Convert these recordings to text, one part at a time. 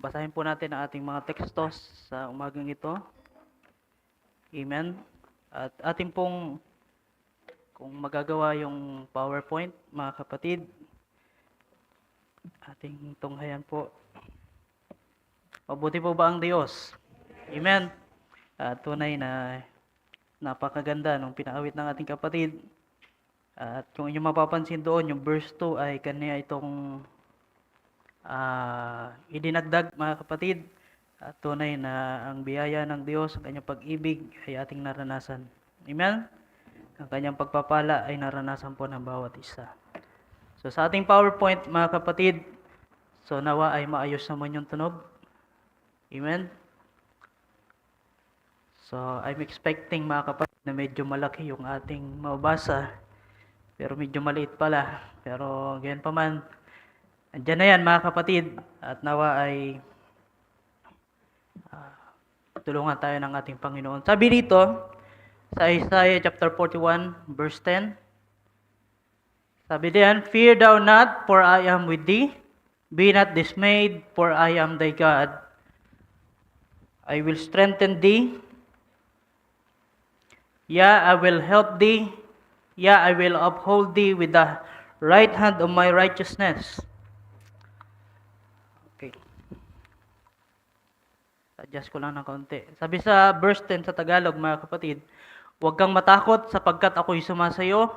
Basahin po natin ang ating mga tekstos sa umagang ito. Amen. At ating pong, kung magagawa yung PowerPoint, mga kapatid, ating tunghayan po. Mabuti po ba ang Diyos? Amen. At tunay na napakaganda nung pinaawit ng ating kapatid. At kung inyong mapapansin doon, yung verse 2 ay kanya itong idinagdag, mga kapatid. At tunay na ang biyaya ng Diyos, ang kanyang pag-ibig ay ating naranasan. Amen? Ang kanyang pagpapala ay naranasan po ng bawat isa. So sa ating PowerPoint, mga kapatid, so nawa ay maayos naman yung tunog. Amen? So I'm expecting, mga kapatid, na medyo malaki yung ating mababasa. Pero medyo maliit pala. Pero ganyan pa man, andyan na yan, mga kapatid. At nawa ay tulungan tayo ng ating Panginoon. Sabi dito, sa Isaiah chapter 41, verse 10, sabi diyan, "Fear thou not, for I am with thee. Be not dismayed, for I am thy God. I will strengthen thee. Yea, I will help thee. Yea, I will uphold thee with the right hand of my righteousness." Okay. Adjust ko lang ng kaunti. Sabi sa verse 10 sa Tagalog, mga kapatid, "Huwag kang matakot sapagkat ako'y sumasayo.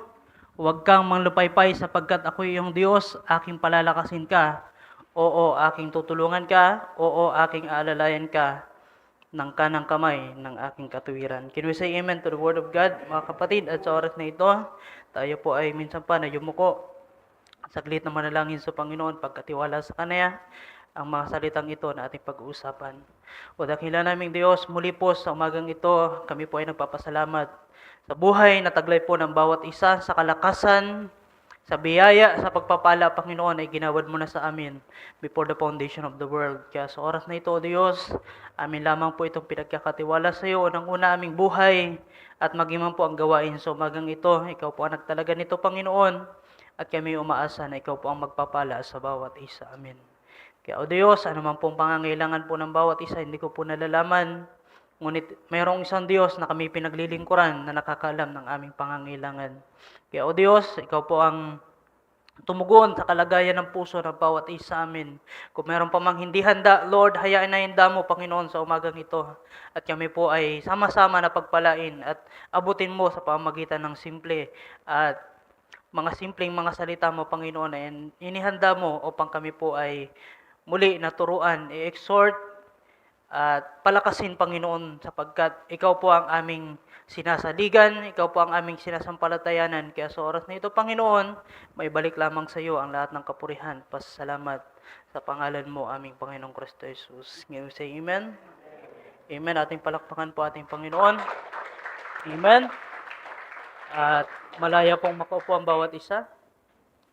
Huwag kang manglupaypay sapagkat ako'y iyong Diyos, aking palalakasin ka. Oo, aking tutulungan ka. Oo, aking aalalayan ka ng kanang kamay ng aking katuwiran." Can we say amen to the word of God, mga kapatid? At sa oras na ito, tayo po ay minsan pa na yumuko. Saglit na manalangin sa Panginoon, pagkatiwala sa Kanya, ang mga salitang ito na ating pag-uusapan. O dakila naming Diyos, muli po sa umagang ito, kami po ay nagpapasalamat sa buhay na taglay po ng bawat isa, sa kalakasan, sa biyaya, sa pagpapala, Panginoon, ay ginawad mo na sa amin before the foundation of the world. Kaya sa oras na ito, O Diyos, amin lamang po itong pinagkakatiwala sa iyo, unang-una aming buhay, at maging man po ang gawain sa umagang ito. Ikaw po ang nagtalaga nito, Panginoon, at kami umaasa na ikaw po ang magpapala sa bawat isa. Amen. Kaya, O Diyos, ano man pong pangangailangan po ng bawat isa, hindi ko po nalalaman. Ngunit mayroong isang Diyos na kami pinaglilingkuran na nakakaalam ng aming pangangailangan. Kaya, O Diyos, ikaw po ang tumugon sa kalagayan ng puso ng bawat isa amin. Kung meron pa mang hindi handa, Lord, hayaan na handa mo, Panginoon, sa umagang ito. At kami po ay sama-sama na pagpalain at abutin mo sa pamamagitan ng simple at mga simpleng mga salita mo, Panginoon, na inihanda mo upang kami po ay muli naturuan, i-exhort at palakasin, Panginoon, sapagkat ikaw po ang aming sinasaligan, ikaw po ang aming sinasampalatayanan. Kaya sa oras na ito, Panginoon, may balik lamang sa iyo ang lahat ng kapurihan. Pasalamat sa pangalan mo, aming Panginoong Kristo Jesus. Ngayon say amen. Amen. Ating palakpakan po ating Panginoon. Amen. At malaya pong makaupo ang bawat isa.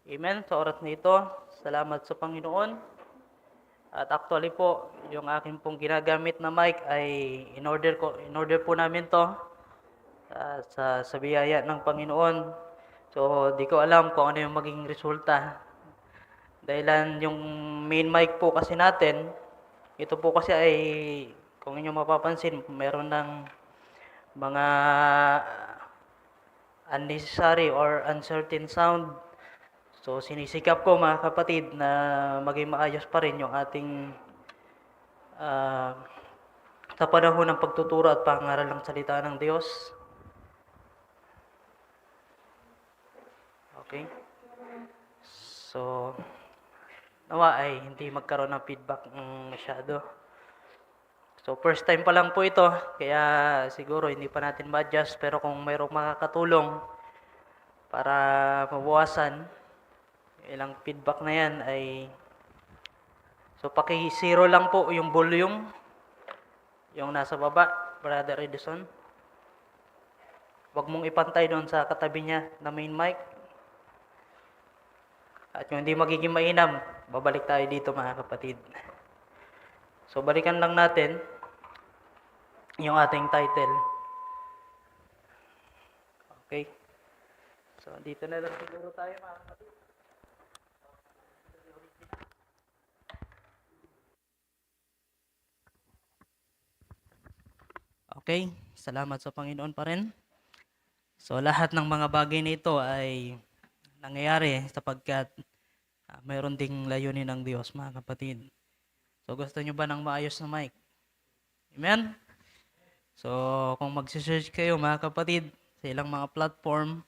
Amen. Sa oras na ito, salamat sa Panginoon. At actually po, yung akin pong ginagamit na mic ay in order po namin to sa biyaya ng Panginoon. So, di ko alam kung ano yung maging resulta. Dahilan yung main mic po kasi natin, ito po kasi ay, kung inyo mapapansin, meron ng mga unnecessary or uncertain sound. So, sinisikap ko, mga kapatid, na maging maayos pa rin yung ating sa panahon ng pagtuturo at pangaral ng salita ng Diyos. Okay? So, nawa ay hindi magkaroon ng feedback masyado. So, first time pa lang po ito, kaya siguro hindi pa natin ma-adjust, pero kung mayroong makakatulong para mabawasan ilang feedback na yan ay so paki-zero lang po yung volume yung nasa baba, Brother Edison. Huwag mong ipantay doon sa katabi niya na main mic. At kung hindi magiging mainam, babalik tayo dito, mga kapatid. So balikan lang natin yung ating title. Okay? So dito na lang siguro tayo, mga kapatid. Okay? Salamat sa Panginoon pa rin. So lahat ng mga bagay na ito ay nangyayari sapagkat mayroon ding layunin ng Diyos, mga kapatid. So gusto nyo ba ng maayos na mic? Amen? So kung magsisearch kayo, mga kapatid, sa ilang mga platform,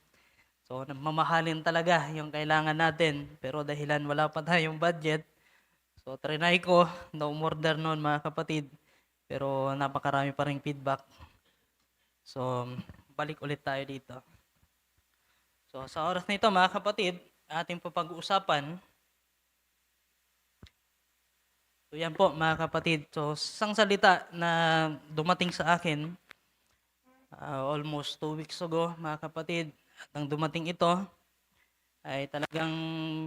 so mamahalin talaga yung kailangan natin. Pero dahilan wala pa tayong budget, so trinay ko na umorder noon, mga kapatid. Pero napakarami pa ring feedback. So balik ulit tayo dito. So sa oras na ito, mga kapatid, ating papag-uusapan. So yan po, mga kapatid. So isang salita na dumating sa akin almost 2 weeks ago, mga kapatid. At nang dumating ito, ay talagang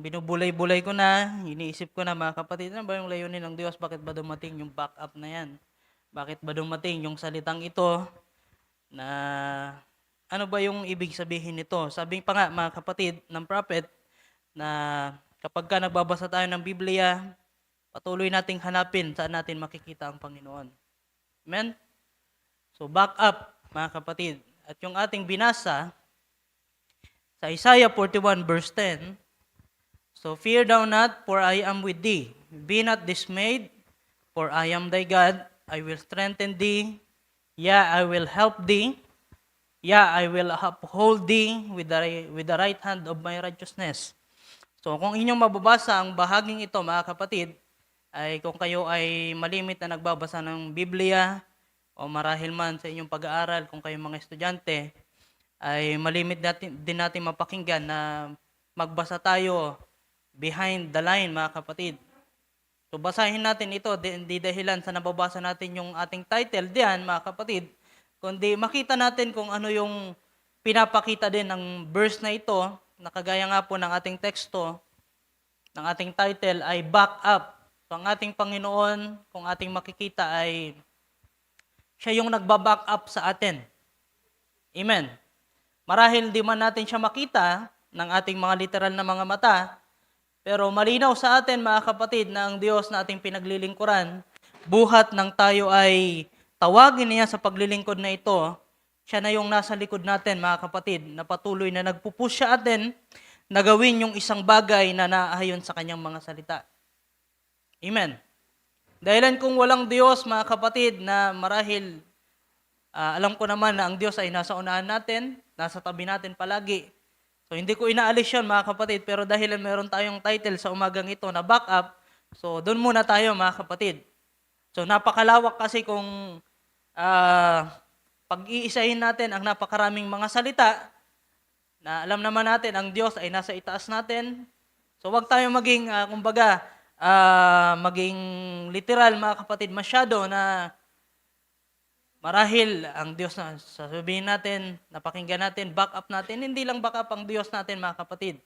binubulay-bulay ko na, iniisip ko na, mga kapatid, ano ba yung layunin ng Diyos? Bakit ba dumating yung backup na yan? Bakit ba dumating yung salitang ito na ano ba yung ibig sabihin nito? Sabi pa nga, mga kapatid, ng prophet na kapag ka nagbabasa tayo ng Biblia, patuloy nating hanapin saan natin makikita ang Panginoon. Amen? So back up, mga kapatid. At yung ating binasa sa Isaiah 41 verse 10, so fear thou not, for I am with thee. Be not dismayed, for I am thy God. I will strengthen thee. Yeah, I will help thee. Yeah, I will uphold thee with the right hand of my righteousness. So kung inyong mababasa ang bahaging ito, mga kapatid, ay kung kayo ay malimit na nagbabasa ng Biblia o marahil man sa inyong pag-aaral, kung kayo mga estudyante, ay malimit din natin mapakinggan na magbasa tayo behind the line, mga kapatid. So basahin natin ito, di dahilan sa nababasa natin yung ating title diyan, mga kapatid, kundi makita natin kung ano yung pinapakita din ng verse na ito, na kagaya nga po ng ating teksto, ng ating title ay back up. So ang ating Panginoon, kung ating makikita ay siya yung nagbaback up sa atin. Amen. Marahil di man natin siya makita ng ating mga literal na mga mata, pero malinaw sa atin, mga kapatid, na ang Diyos na ating pinaglilingkuran, buhat ng tayo ay tawagin niya sa paglilingkod na ito, siya na yung nasa likod natin, mga kapatid, na patuloy na nagpupush sa atin na gawin yung isang bagay na naayon sa kanyang mga salita. Amen. Dahilan kung walang Diyos, mga kapatid, na marahil alam ko naman na ang Diyos ay nasa unahan natin, nasa tabi natin palagi. So hindi ko inaalis yun, mga kapatid, pero dahil meron tayong title sa umagang ito na back up, so doon muna tayo, mga kapatid. So napakalawak kasi kung pag-iisahin natin ang napakaraming mga salita, na alam naman natin ang Diyos ay nasa itaas natin. So wag tayong maging, maging literal, mga kapatid, masyado na marahil ang Diyos na sasabihin natin, napakinggan natin, back up natin. Hindi lang back up ang Diyos natin, mga kapatid.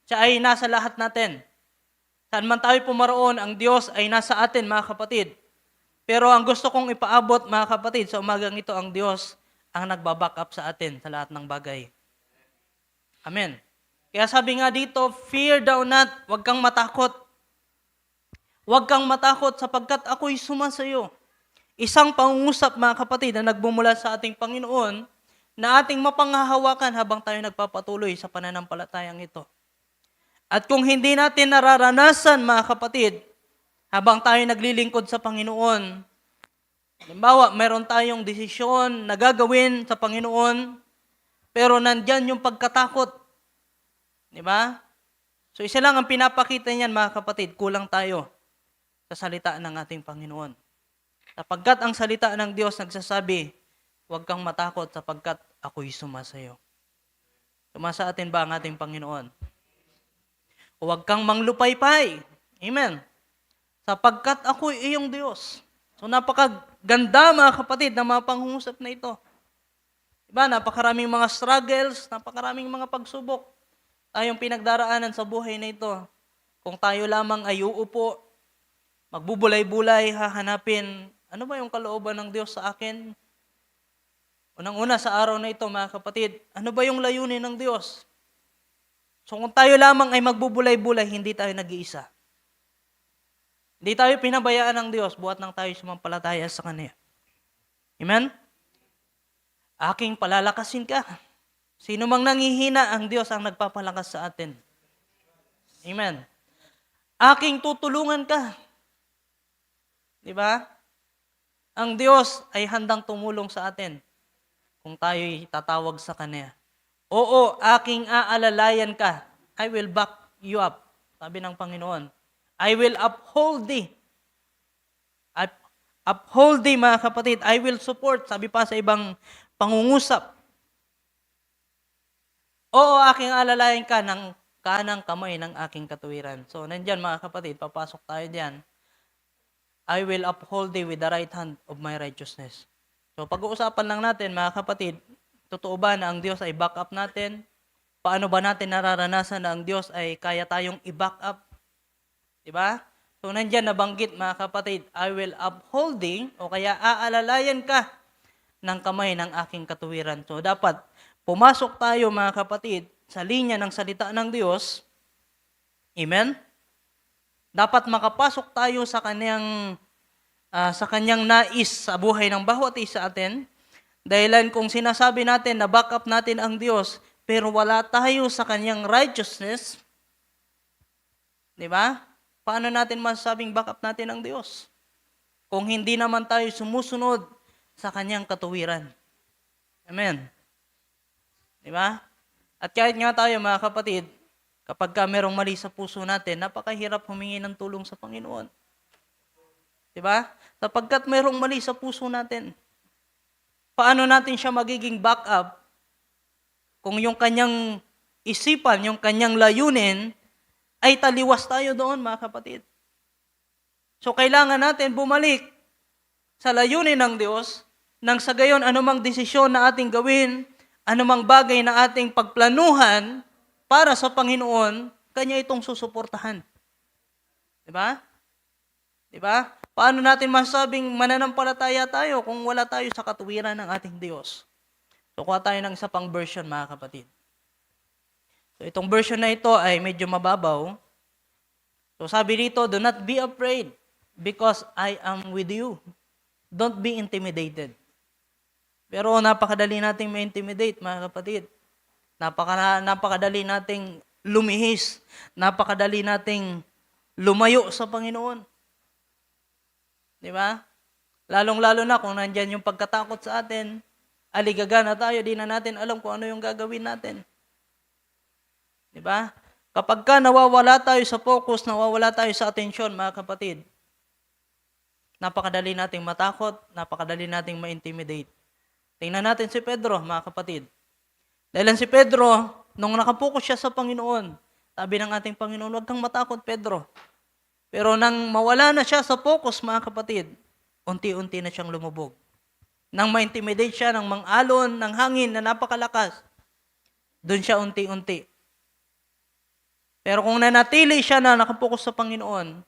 Siya ay nasa lahat natin. Saan man tayo pumaroon, ang Diyos ay nasa atin, mga kapatid. Pero ang gusto kong ipaabot, mga kapatid, sa umagang ito, ang Diyos ang nagbaback up sa atin sa lahat ng bagay. Amen. Kaya sabi nga dito, fear thou not, huwag kang matakot. Huwag kang matakot sapagkat ako'y sumasayo. Isang pangungusap, mga kapatid, na nagbumula sa ating Panginoon na ating mapanghahawakan habang tayo nagpapatuloy sa pananampalatayang ito. At kung hindi natin nararanasan, mga kapatid, habang tayo naglilingkod sa Panginoon, halimbawa, meron tayong desisyon na gagawin sa Panginoon, pero nandyan yung pagkatakot. Di ba? So isa lang ang pinapakita niyan, mga kapatid, kulang tayo sa salita ng ating Panginoon. Sapagkat ang salita ng Diyos nagsasabi, huwag kang matakot sapagkat ako'y sumasayo. Sumasa atin ba ang ating Panginoon? Huwag kang manglupaypay. Amen. Sapagkat ako'y iyong Diyos. So napakaganda, mga kapatid, ng mga panghusap na ito. Diba? Napakaraming mga struggles, napakaraming mga pagsubok tayong pinagdaraanan sa buhay na ito. Kung tayo lamang ay uupo, magbubulay-bulay, hahanapin, ano ba yung kalooban ng Diyos sa akin? Unang-una sa araw na ito, mga kapatid, ano ba yung layunin ng Diyos? So kung tayo lamang ay magbubulay-bulay, hindi tayo nag-iisa. Hindi tayo pinabayaan ng Diyos, buhat nang tayo sumampalataya sa Kanya. Amen? Aking palalakasin ka. Sino mang nangihina, ang Diyos ang nagpapalakas sa atin. Amen. Aking tutulungan ka. Di ba? Ang Diyos ay handang tumulong sa atin kung tayo'y tatawag sa Kanya. Oo, aking aalalayan ka. I will back you up. Sabi ng Panginoon. I will uphold thee. Uphold thee, mga kapatid. I will support. Sabi pa sa ibang pangungusap. Oo, aking alalayan ka ng kanang kamay ng aking katuwiran. So, nandyan mga kapatid, papasok tayo diyan. I will uphold thee with the right hand of my righteousness. So, pag-uusapan lang natin, mga kapatid, totoo ba na ang Diyos ay back up natin? Paano ba natin nararanasan na ang Diyos ay kaya tayong i-back up? Diba? So, nandyan nabanggit, mga kapatid, I will uphold thee, o kaya aalalayan ka ng kamay ng aking katuwiran. So, dapat pumasok tayo, mga kapatid, sa linya ng salita ng Diyos. Amen? Dapat makapasok tayo sa kanyang nais sa buhay ng bawat isa atin. Dahilan kung sinasabi natin na back up natin ang Diyos, pero wala tayo sa kanyang righteousness, di ba? Paano natin masasabing back up natin ang Diyos? Kung hindi naman tayo sumusunod sa kanyang katuwiran. Amen. Di ba? At kahit nga tayo, mga kapatid, kapag merong mali sa puso natin, napakahirap humingi ng tulong sa Panginoon. Di ba? Sapagkat merong mali sa puso natin. Paano natin siya magiging backup kung yung kanyang isipan, yung kanyang layunin, ay taliwas tayo doon, mga kapatid. So, kailangan natin bumalik sa layunin ng Diyos, nang sa gayon, anumang desisyon na ating gawin, anumang bagay na ating pagplanuhan para sa Panginoon, Kanya itong susuportahan. Diba? Diba? Paano natin masabing mananampalataya tayo kung wala tayo sa katuwiran ng ating Diyos? So, kuha tayo ng isa pang version, mga kapatid. So, itong version na ito ay medyo mababaw. So, sabi dito, do not be afraid because I am with you. Don't be intimidated. Pero napakadali nating ma-intimidate, mga kapatid. Napakadali nating lumihis. Napakadali nating lumayo sa Panginoon. Di ba? Lalong-lalo na kung nandyan yung pagkatakot sa atin, aligaga na tayo, di na natin alam kung ano yung gagawin natin. Di ba? Kapag nawawala tayo sa focus, nawawala tayo sa atensyon, mga kapatid, napakadali nating matakot, napakadali nating ma-intimidate. Tingnan natin si Pedro, mga kapatid. Dahil si Pedro, nung nakapokus siya sa Panginoon, sabi ng ating Panginoon, huwag kang matakot, Pedro. Pero nang mawala na siya sa focus, mga kapatid, unti-unti na siyang lumubog. Nang ma-intimidate siya ng mang-alon, ng hangin na napakalakas, doon siya unti-unti. Pero kung nanatili siya na nakapokus sa Panginoon,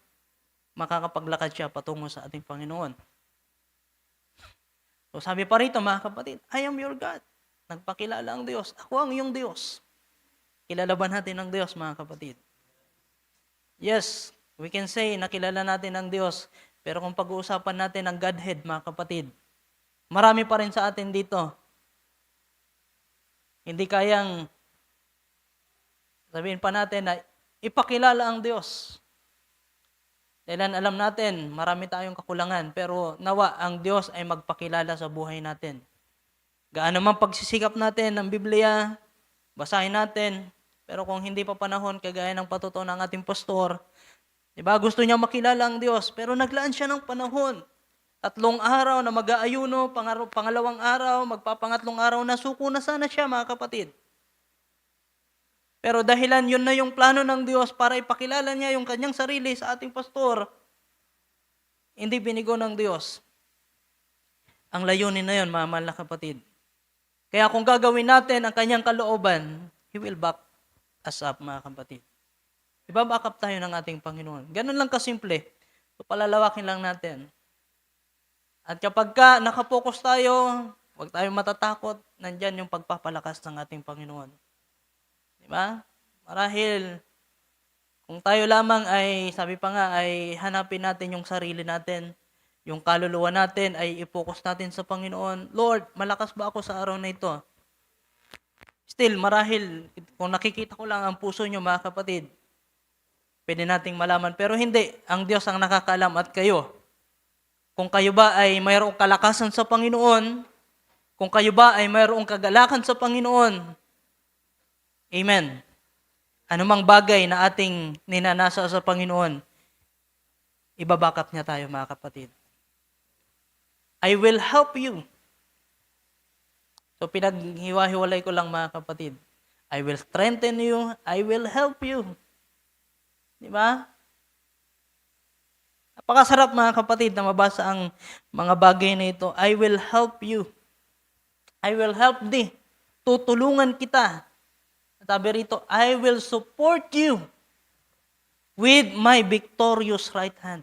makakapaglakad siya patungo sa ating Panginoon. So sabi pa rito, mga kapatid, I am your God. Nagpakilala ang Diyos. Ako ang iyong Diyos. Kilala ba natin ang Diyos, mga kapatid? Yes, we can say na kilala natin ang Diyos. Pero kung pag-uusapan natin ang Godhead, mga kapatid, marami pa rin sa atin dito. Hindi kayang sabihin pa natin na ipakilala ang Diyos. Dahil alam natin, marami tayong kakulangan, pero nawa ang Diyos ay magpakilala sa buhay natin. Gaano man pagsisikap natin ng Biblia, basahin natin, pero kung hindi pa panahon, kagaya ng patuto ng ating pastor, diba, gusto niya makilala ang Diyos, pero naglaan siya ng panahon. 3 araw na mag-aayuno, pangalawang araw, magpapangatlong araw na suko na sana siya, mga kapatid. Pero dahilan yun na yung plano ng Diyos para ipakilala niya yung kanyang sarili sa ating pastor, hindi binigo ng Diyos ang layunin na yun, mga mahal na kapatid. Kaya kung gagawin natin ang kanyang kalooban, He will back us up, mga kapatid. Ibaback up tayo ng ating Panginoon. Ganun lang kasimple. So, palalawakin lang natin. At kapag nakapokus tayo, huwag tayong matatakot, nandyan yung pagpapalakas ng ating Panginoon. Diba? Marahil, kung tayo lamang ay, sabi pa nga, ay hanapin natin yung sarili natin, Yung kaluluwa natin ay i-focus natin sa Panginoon. Lord, malakas ba ako sa araw na ito? Still, marahil, kung nakikita ko lang ang puso nyo, mga kapatid, pwede nating malaman. Pero hindi, ang Diyos ang nakakaalam at kayo. Kung kayo ba ay mayroong kalakasan sa Panginoon, kung kayo ba ay mayroong kagalakan sa Panginoon, amen. Anumang bagay na ating ninanasa sa Panginoon, ibabackup niya tayo, mga kapatid. I will help you. So pinaghiwa-hiwalay ko lang, mga kapatid. I will strengthen you, I will help you. Di ba? Napakasarap, mga kapatid, na mabasa ang mga bagay na ito. I will help you. I will help thee. Tutulungan kita. Sabi rito, I will support you with my victorious right hand.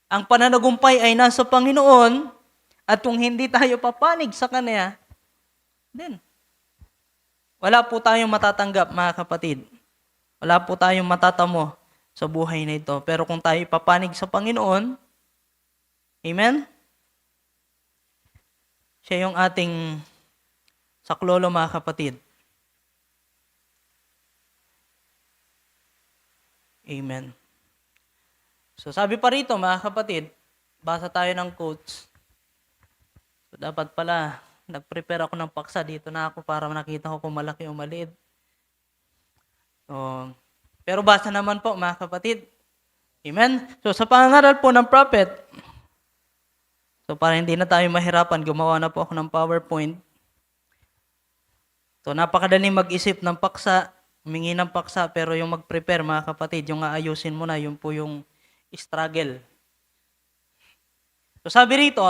Ang pananagumpay ay nasa Panginoon, at kung hindi tayo papanig sa Kanya, then, wala po tayong matatanggap, mga kapatid. Wala po tayong matatamo sa buhay na ito. Pero kung tayo papanig sa Panginoon, amen? Siya yung ating saklolo, mga kapatid. Amen. So sabi pa rito, mga kapatid, basa tayo ng quotes. So dapat pala, nag-prepare ako ng paksa. Dito na ako para nakita ko kung malaki o maliit. So, pero basa naman po, mga kapatid. Amen? So sa pangaral po ng prophet, so para hindi na tayo mahirapan, gumawa na po ako ng PowerPoint. So napakadaling mag-isip ng paksa, humingi ng paksa, pero yung mag-prepare, mga kapatid, yung aayusin mo na, yun po yung struggle. So sabi rito,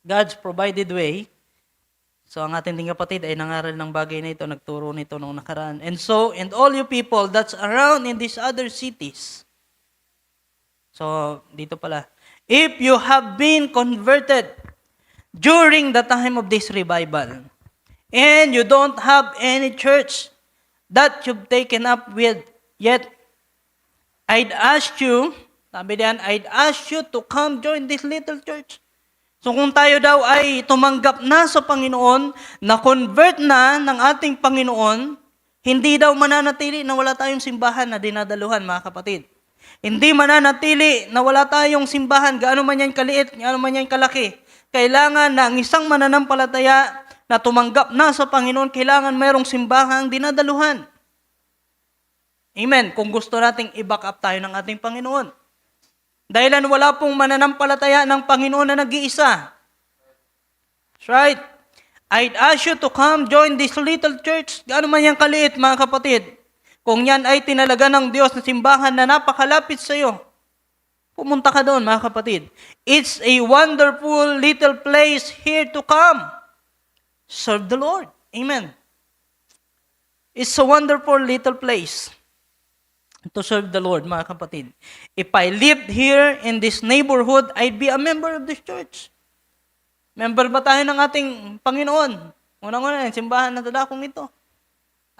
God's provided way. So ang ating kapatid ay nangaral ng bagay na ito, nagturo nito nung nakaraan. And so, and all you people that's around in these other cities. So, dito pala. If you have been converted during the time of this revival, and you don't have any church that you've taken up with yet, I'd ask you, sabi diyan, I'd ask you to come join this little church. So kung tayo daw ay tumanggap na sa Panginoon, na-convert na ng ating Panginoon, hindi daw mananatili na wala tayong simbahan na dinadaluhan, mga kapatid. Hindi mananatili na wala tayong simbahan, gaano man yan kaliit, gaano man yan kalaki. Kailangan na ang isang mananampalataya na tumanggap na sa Panginoon, kailangan mayroong simbahang dinadaluhan. Amen. Kung gusto nating i-back up tayo ng ating Panginoon. Dahilan wala pong mananampalataya ng Panginoon na nag-iisa. That's right. I'd ask you to come join this little church. Gaano man yan kaliit, mga kapatid. Kung yan ay tinalaga ng Diyos na simbahan na napakalapit sa iyo, pumunta ka doon, mga kapatid. It's a wonderful little place here to come. Serve the Lord. Amen. It's a wonderful little place to serve the Lord, mga kapatid. If I lived here in this neighborhood, I'd be a member of this church. Member ba tayo ng ating Panginoon? Unang-una, yung simbahan na dadakong ito.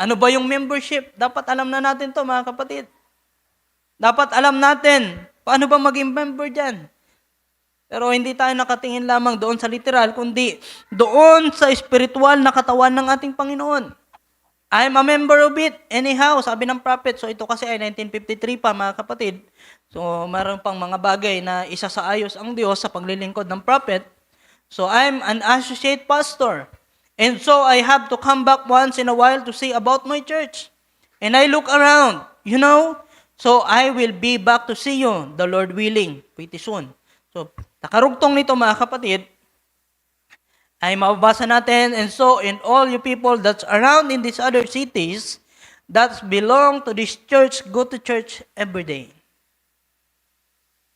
Ano ba yung membership? Dapat alam na natin to, mga kapatid. Dapat alam natin, paano ba maging member dyan? Pero hindi tayo nakatingin lamang doon sa literal, kundi doon sa spiritual na katawan ng ating Panginoon. I'm a member of it. Anyhow, sabi ng prophet, so ito kasi ay 1953 pa, mga kapatid. So, mayroon pang mga bagay na isa sa ayos ang Diyos sa paglilingkod ng prophet. So, I'm an associate pastor. And so, I have to come back once in a while to see about my church. And I look around, you know. So, I will be back to see you, the Lord willing, pretty soon. So, nakarugtong nito, mga kapatid, ay mababasa natin, and so, in all you people that's around in these other cities, that belong to this church, go to church every day.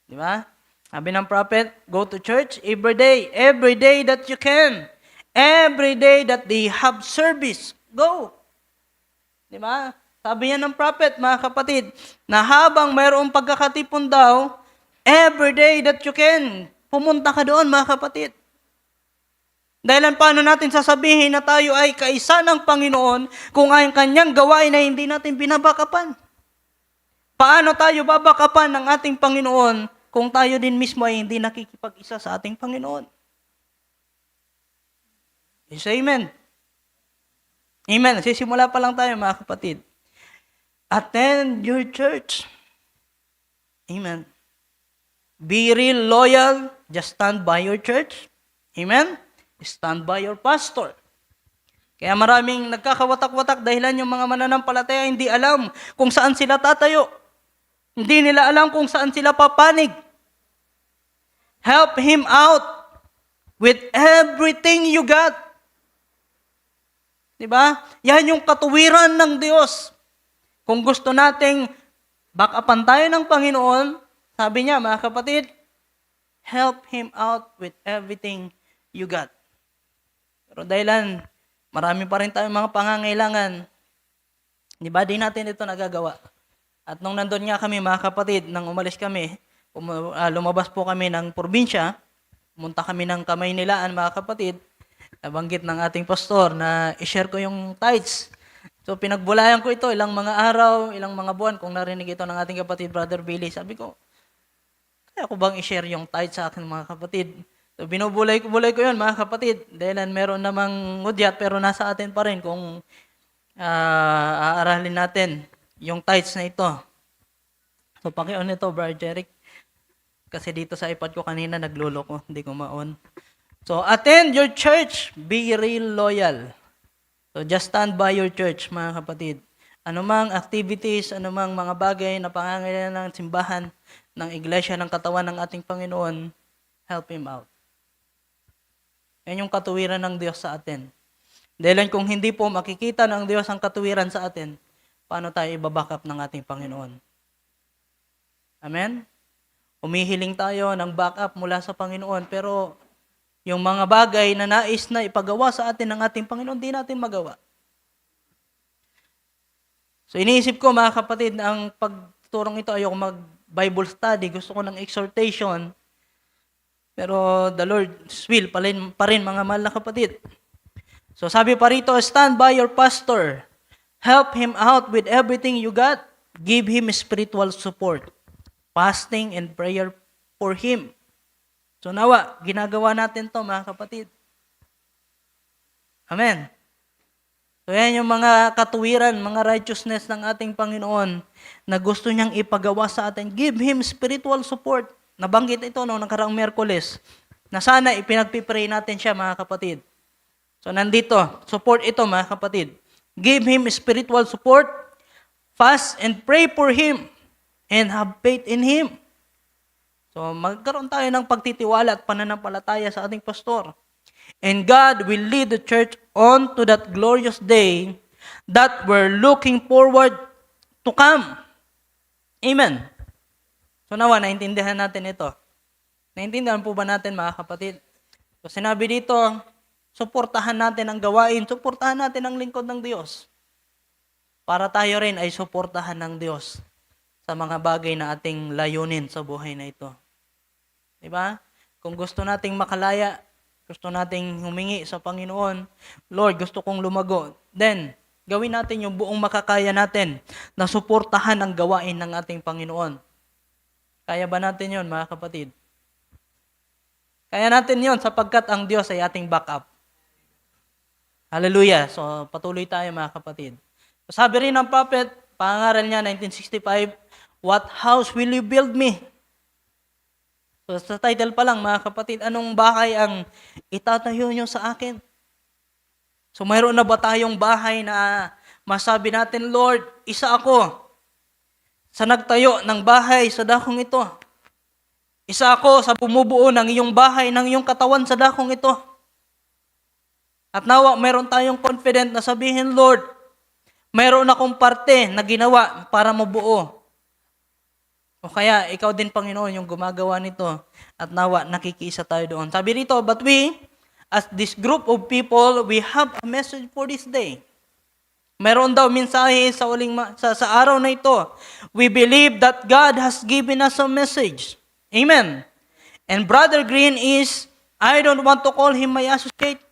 Di ba? Sabi ng prophet, go to church every day that you can. Every day that they have service, go. Di ba? Sabi yan ng prophet, mga kapatid, na habang mayroong pagkakatipon daw, every day that you can, pumunta ka doon, mga kapatid. Dahilan paano natin sasabihin na tayo ay kaisa ng Panginoon kung ang kanyang gawain ay hindi natin binabakapan? Paano tayo babakapan ng ating Panginoon kung tayo din mismo ay hindi nakikipag-isa sa ating Panginoon. Yes, amen. Amen. Sisimula pa lang tayo, mga kapatid. Attend your church. Amen. Be real loyal. Just stand by your church. Amen. Stand by your pastor. Kaya maraming nagkakawatak-watak dahilan yung mga mananampalataya hindi alam kung saan sila tatayo. Hindi nila alam kung saan sila papanig. Help him out with everything you got. Diba? Yan yung katuwiran ng Diyos. Kung gusto nating back-upan tayo ng Panginoon, sabi niya, mga kapatid, help him out with everything you got. Pero dahilan, marami pa rin tayong mga pangangailangan. Di ba, di natin ito nagagawa. At nung nandun nga kami, mga kapatid, nang umalis kami, lumabas po kami ng probinsya, pumunta kami ng Kamaynilaan, mga kapatid, nabanggit ng ating pastor na i-share ko yung tithes. So, pinagbulayan ko ito, ilang mga araw, ilang mga buwan, kung narinig ito ng ating kapatid, Brother Billy, sabi ko, kaya ko bang i-share yung tithes sa akin, mga kapatid? So, binubulay ko yun, mga kapatid. Dahil meron namang udyat, pero nasa atin pa rin kung aaralin natin yung tithes na ito. So, paki-on ito, Brother Jeric. Kasi dito sa iPad ko kanina, naglulo ko. Hindi ko ma-on. So, attend your church. Be real loyal. So, just stand by your church, mga kapatid. Anumang activities, anumang mga bagay na pangangailangan ng simbahan, ng iglesia, ng katawan ng ating Panginoon, help him out. Yan yung katuwiran ng Diyos sa atin. Dahil kung hindi po makikita ng Diyos ang katuwiran sa atin, paano tayo ibabackup ng ating Panginoon? Amen? Umihiling tayo ng backup mula sa Panginoon, pero yung mga bagay na nais na ipagawa sa atin ng ating Panginoon, di natin magawa. So iniisip ko, mga kapatid, ang pagturong ito, ayoko mag-Bible study, gusto ko ng exhortation. Pero the Lord's will pa rin, mga mahal na kapatid. So sabi pa rito, stand by your pastor. Help him out with everything you got. Give him spiritual support. Fasting and prayer for him. So nawa, ginagawa natin to, mga kapatid. Amen. So yan yung mga katuwiran, mga righteousness ng ating Panginoon na gusto niyang ipagawa sa atin. Give him spiritual support. Nabanggit ito noong nakaraang Miyerkules na sana ipinagpipray natin siya, mga kapatid. So nandito, support ito, mga kapatid. Give him spiritual support, fast and pray for him, and have faith in him. So magkaroon tayo ng pagtitiwala at pananampalataya sa ating pastor. And God will lead the church on to that glorious day that we're looking forward to come. Amen. So nawa, naintindihan natin ito. Naintindihan po ba natin, mga kapatid? So sinabi dito, suportahan natin ang gawain, suportahan natin ang lingkod ng Diyos. Para tayo rin ay suportahan ng Diyos sa mga bagay na ating layunin sa buhay na ito. Diba? Kung gusto nating makalaya, gusto nating humingi sa Panginoon, Lord, gusto kong lumago, then gawin natin yung buong makakaya natin na suportahan ang gawain ng ating Panginoon. Kaya ba natin yon, mga kapatid? Kaya natin yon sapagkat ang Diyos ay ating backup. Hallelujah. So, patuloy tayo, mga kapatid. So, sabi rin ng prophet, pangaral niya, 1965, what house will you build me? So, sa title pa lang, mga kapatid, anong bahay ang itatayo niyo sa akin? So, mayroon na ba tayong bahay na masabi natin, Lord, isa ako sa nagtayo ng bahay sa dakong ito. Isa ako sa bumubuo ng iyong bahay, ng iyong katawan sa dakong ito. At nawa, mayroon tayong confident na sabihin, Lord, mayroon akong parte na ginawa para mabuo. O kaya, ikaw din, Panginoon, yung gumagawa nito. At nawa, nakikiisa tayo doon. Sabi rito, but we, as this group of people, we have a message for this day. Mayroon daw mensahe sa araw na ito. We believe that God has given us a message. Amen. And Brother Green is, I don't want to call him my associate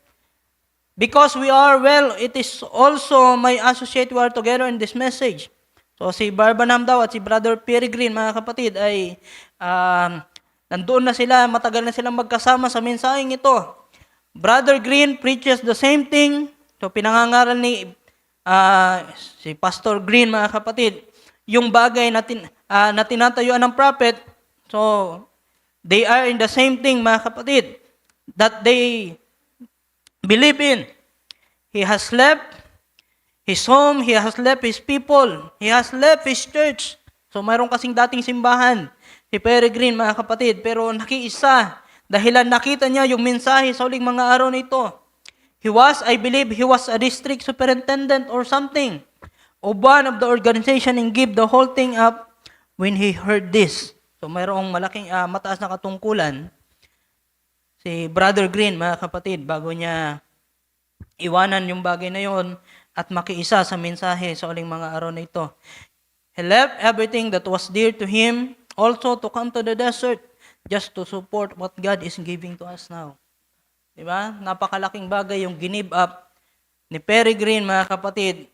because we are, well, it is also my associate. We are together in this message. So si Barbanam daw at si Brother Perry Green, mga kapatid, ay Nandoon na sila, matagal na silang magkasama sa mensaheng ito. Brother Green preaches the same thing. So, pinangangaral ni si Pastor Green, mga kapatid, yung bagay na tinatayuan ng prophet. So, they are in the same thing, mga kapatid, that they believe in. He has left his home, he has left his people, he has left his church. So, mayroon kasing dating simbahan, si Peregrine, mga kapatid, pero nakiisa, dahilan nakita niya yung mensahe sa uling mga araw na ito. I believe he was a district superintendent or something, of one of the organization, and give the whole thing up when he heard this. So, mayroong malaking, mataas na katungkulan, si Brother Green, mga kapatid, bago niya iwanan yung bagay na yon at makiisa sa mensahe sa uling mga araw na ito. He left everything that was dear to him, also to come to the desert, just to support what God is giving to us now. Diba? Napakalaking bagay yung give up ni Peregrine, mga kapatid,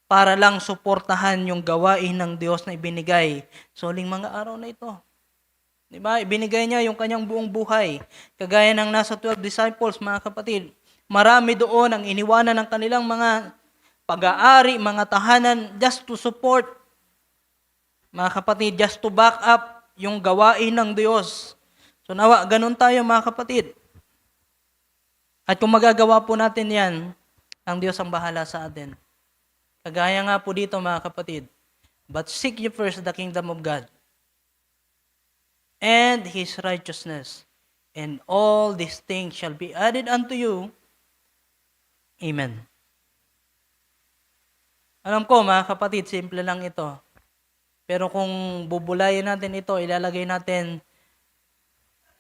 para lang suportahan yung gawain ng Diyos na ibinigay sa uling mga araw na ito. Diba? Ibinigay niya yung kanyang buong buhay. Kagaya ng nasa 12 disciples, mga kapatid. Marami doon ang iniwanan ng kanilang mga pag-aari, mga tahanan, just to support, mga kapatid, just to back up yung gawain ng Diyos. So nawa, ganun tayo, mga kapatid. At kung magagawa po natin yan, ang Diyos ang bahala sa atin. Kagaya nga po dito, mga kapatid, but seek ye first the kingdom of God and His righteousness, and all these things shall be added unto you. Amen. Alam ko, mga kapatid, simple lang ito. Pero kung bubulayin natin ito, ilalagay natin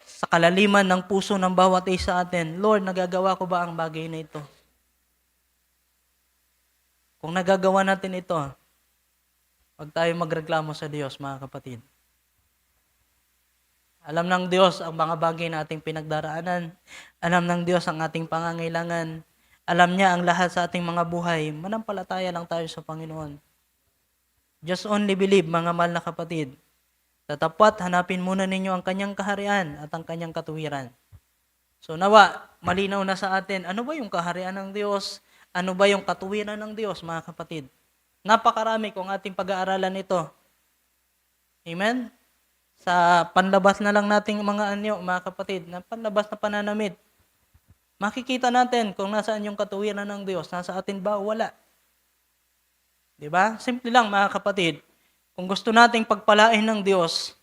sa kalaliman ng puso ng bawat isa atin, Lord, nagagawa ko ba ang bagay na ito? Kung nagagawa natin ito, huwag tayo magreklamo sa Diyos, mga kapatid. Alam ng Diyos ang mga bagay na ating pinagdaraanan. Alam ng Diyos ang ating pangangailangan. Alam niya ang lahat sa ating mga buhay. Manampalataya lang tayo sa Panginoon. Just only believe, mga mahal na kapatid. Tatapat, hanapin muna ninyo ang kanyang kaharian at ang kanyang katuwiran. So nawa, malinaw na sa atin, ano ba yung kaharian ng Diyos? Ano ba yung katuwiran ng Diyos, mga kapatid? Napakarami kung ating pag-aaralan ito. Amen? Sa panlabas na lang nating mga anyo, mga kapatid, na panlabas na pananamit, makikita natin kung nasaan yung katuwiran ng Diyos. Nasa atin ba o wala? Diba? Simple lang, mga kapatid. Kung gusto nating pagpalain ng Diyos,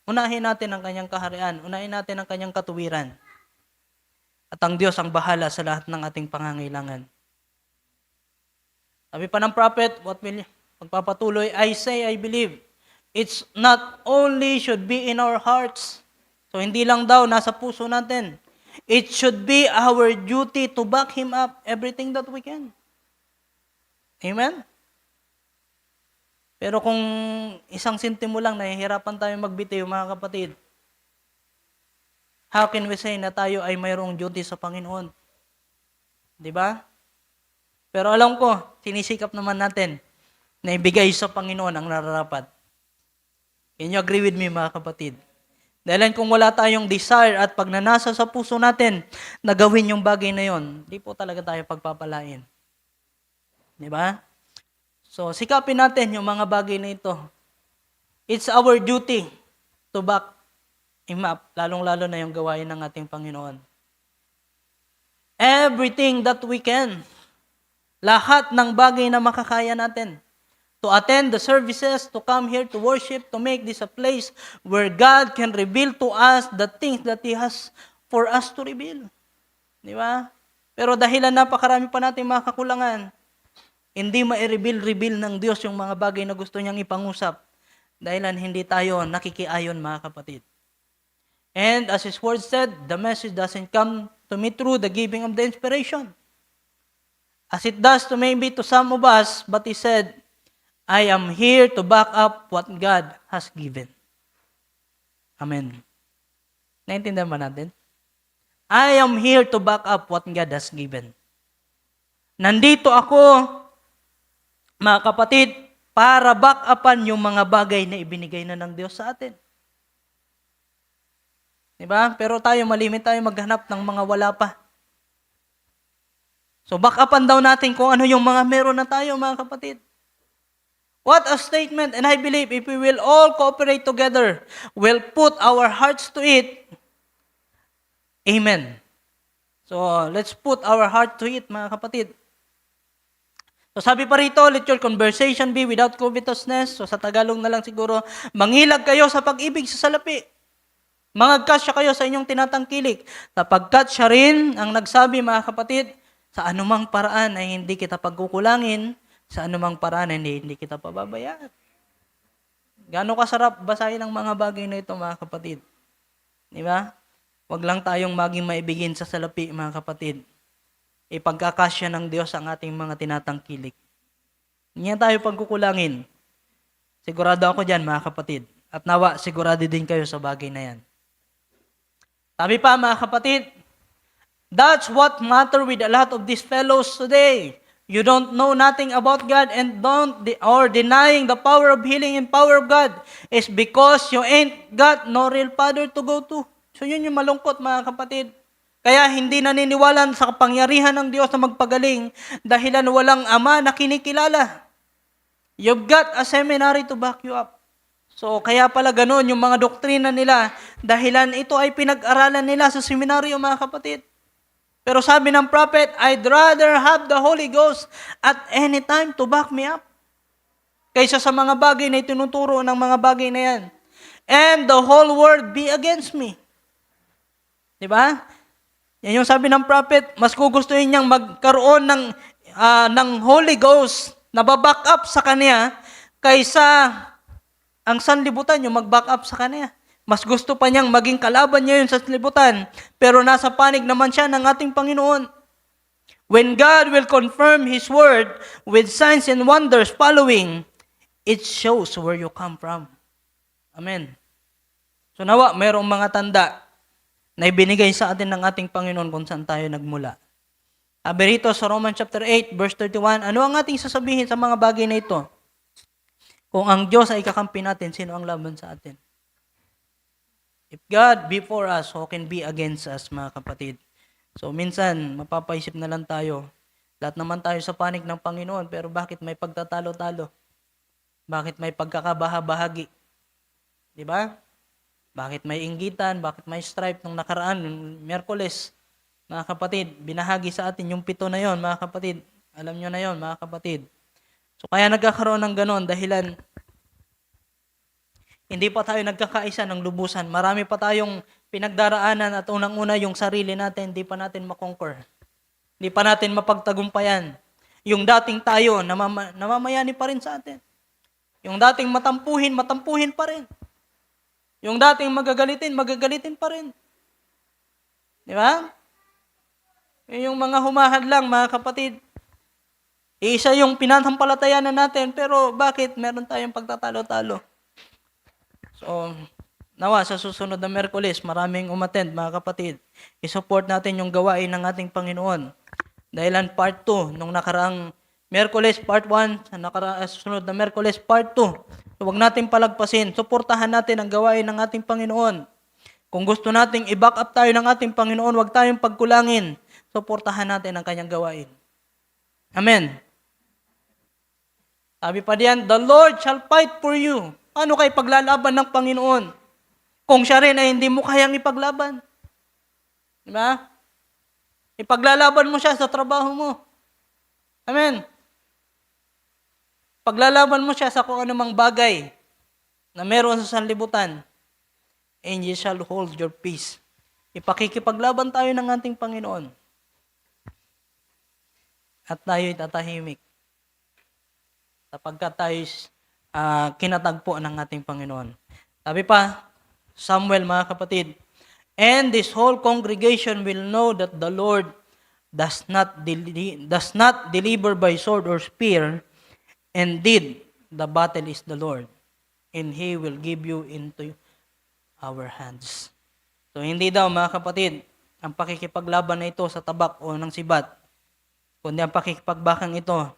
unahin natin ang kanyang kaharian, unahin natin ang kanyang katuwiran. At ang Diyos ang bahala sa lahat ng ating pangangailangan. Sabi pa ng prophet, pagpapatuloy, I say, I believe. It's not only should be in our hearts. So hindi lang daw nasa puso natin. It should be our duty to back Him up everything that we can. Amen? Pero kung isang sentimo lang, nahihirapan tayo magbitiw, mga kapatid, how can we say na tayo ay mayroong duty sa Panginoon? Diba? Pero alam ko, sinisikap naman natin na ibigay sa Panginoon ang nararapat. Can you agree with me, mga kapatid? Dahil kung wala tayong desire at pagnanasa sa puso natin na gawin yung bagay na yon, di po talaga tayo pagpapalain. Diba? So, sikapin natin yung mga bagay na ito. It's our duty to back Him up, lalong-lalo na yung gawain ng ating Panginoon. Everything that we can, lahat ng bagay na makakaya natin, to attend the services, to come here to worship, to make this a place where God can reveal to us the things that He has for us to reveal. Di ba? Pero dahilan napakarami pa natin mga kakulangan, hindi ma-reveal ng Diyos yung mga bagay na gusto niyang ipangusap dahilan hindi tayo nakikiayon, mga kapatid. And as His word said, the message doesn't come to me through the giving of the inspiration. As it does to maybe to some of us, but He said, I am here to back up what God has given. Amen. Naintindihan ba natin? I am here to back up what God has given. Nandito ako, mga kapatid, para back upan yung mga bagay na ibinigay na ng Diyos sa atin. Diba? Pero tayo, malimit tayo maghanap ng mga wala pa. So back up and down natin kung ano yung mga meron na tayo, mga kapatid. What a statement! And I believe if we will all cooperate together, we'll put our hearts to it. Amen. So let's put our heart to it, mga kapatid. So sabi pa rito, let your conversation be without covetousness. So sa Tagalog na lang siguro, mangilag kayo sa pag-ibig sa salapi. Mangagkasya kayo sa inyong tinatangkilik. Sapagkat siya rin ang nagsabi, mga kapatid, sa anumang paraan ay hindi kita pagkukulangin, sa anumang paraan ay hindi kita pababayaan. Gaano kasarap basahin ang mga bagay na ito, mga kapatid. Di ba? Huwag lang tayong maging maibigin sa salapi, mga kapatid. Ipagkakasya ng Diyos ang ating mga tinatangkilik. Hindi tayo pagkukulangin. Sigurado ako dyan, mga kapatid. At nawa, sigurado din kayo sa bagay na yan. Sabi pa, mga kapatid, that's what matter with a lot of these fellows today. You don't know nothing about God and or denying the power of healing and power of God is because you ain't got no real father to go to. So yun yung malungkot, mga kapatid. Kaya hindi naniniwala sa kapangyarihan ng Diyos na magpagaling dahilan walang ama na kinikilala. You've got a seminary to back you up. So, kaya pala ganun yung mga doktrina nila, dahilan ito ay pinag-aralan nila sa seminaryo, mga kapatid. Pero sabi ng prophet, I'd rather have the Holy Ghost at any time to back me up. Kaysa sa mga bagay na itinuturo ng mga bagay na yan. And the whole world be against me. Diba? Yan yung sabi ng prophet, mas gugustuhin niyang magkaroon ng Holy Ghost na baback up sa kanya kaysa ang sanlibutan yung mag-back up sa kanya. Mas gusto pa niyang maging kalaban niya yun sa sanlibutan, pero nasa panig naman siya ng ating Panginoon. When God will confirm His word with signs and wonders following, it shows where you come from. Amen. So nawa, mayroong mga tanda na ibinigay sa atin ng ating Panginoon kung saan tayo nagmula. Sabi rito sa Romans chapter 8, verse 31, ano ang ating sasabihin sa mga bagay na ito? Kung ang Diyos ay kakampi natin, sino ang laban sa atin? If God be for us, who can be against us, mga kapatid? So minsan, mapapaisip na lang tayo. Lahat naman tayo sa panig ng Panginoon, pero bakit may pagtatalo-talo? Bakit may pagkakabaha-bahagi? Di ba? Bakit may inggitan? Bakit may strife nung nakaraan, Miyerkules? Mga kapatid, binahagi sa atin yung 7 na yon, mga kapatid. Alam nyo na yon, mga kapatid. So kaya nagkakaroon ng ganon dahilan hindi pa tayo nagkakaisa ng lubusan. Marami pa tayong pinagdaraanan at unang-una yung sarili natin, hindi pa natin makonquer. Hindi pa natin mapagtagumpayan. Yung dating tayo, namamayani pa rin sa atin. Yung dating matampuhin pa rin. Yung dating magagalitin pa rin. Di ba? Yung mga humahadlang, mga kapatid, isa yung pinanampalatayanan natin, pero bakit meron tayong pagtatalo-talo? So, nawa sa susunod na Miyerkules, maraming umattend, mga kapatid. I-support natin yung gawain ng ating Panginoon. Dahilan part 2, nung nakaraang Miyerkules part 1, sa susunod na Miyerkules part 2. So, huwag natin palagpasin. Suportahan natin ang gawain ng ating Panginoon. Kung gusto nating i-back up tayo ng ating Panginoon, huwag tayong pagkulangin. Suportahan natin ang kanyang gawain. Amen. Sabi pa diyan, the Lord shall fight for you. Ano kayo paglalaban ng Panginoon? Kung siya rin ay hindi mo kayang ipaglaban. Diba? Ipaglalaban mo siya sa trabaho mo. Amen. Paglalaban mo siya sa kung anumang bagay na meron sa sanlibutan, and you shall hold your peace. Ipakikipaglaban tayo ng ating Panginoon. At tayo'y tatahimik. Sapagkat tayo kinatagpo ng ating Panginoon. Sabi pa, Samuel, mga kapatid, and this whole congregation will know that the Lord does not deliver by sword or spear, indeed, the battle is the Lord, and He will give you into our hands. So, hindi daw, mga kapatid, ang pakikipaglaban na ito sa tabak o ng sibat, kundi ang pakikipagbakang ito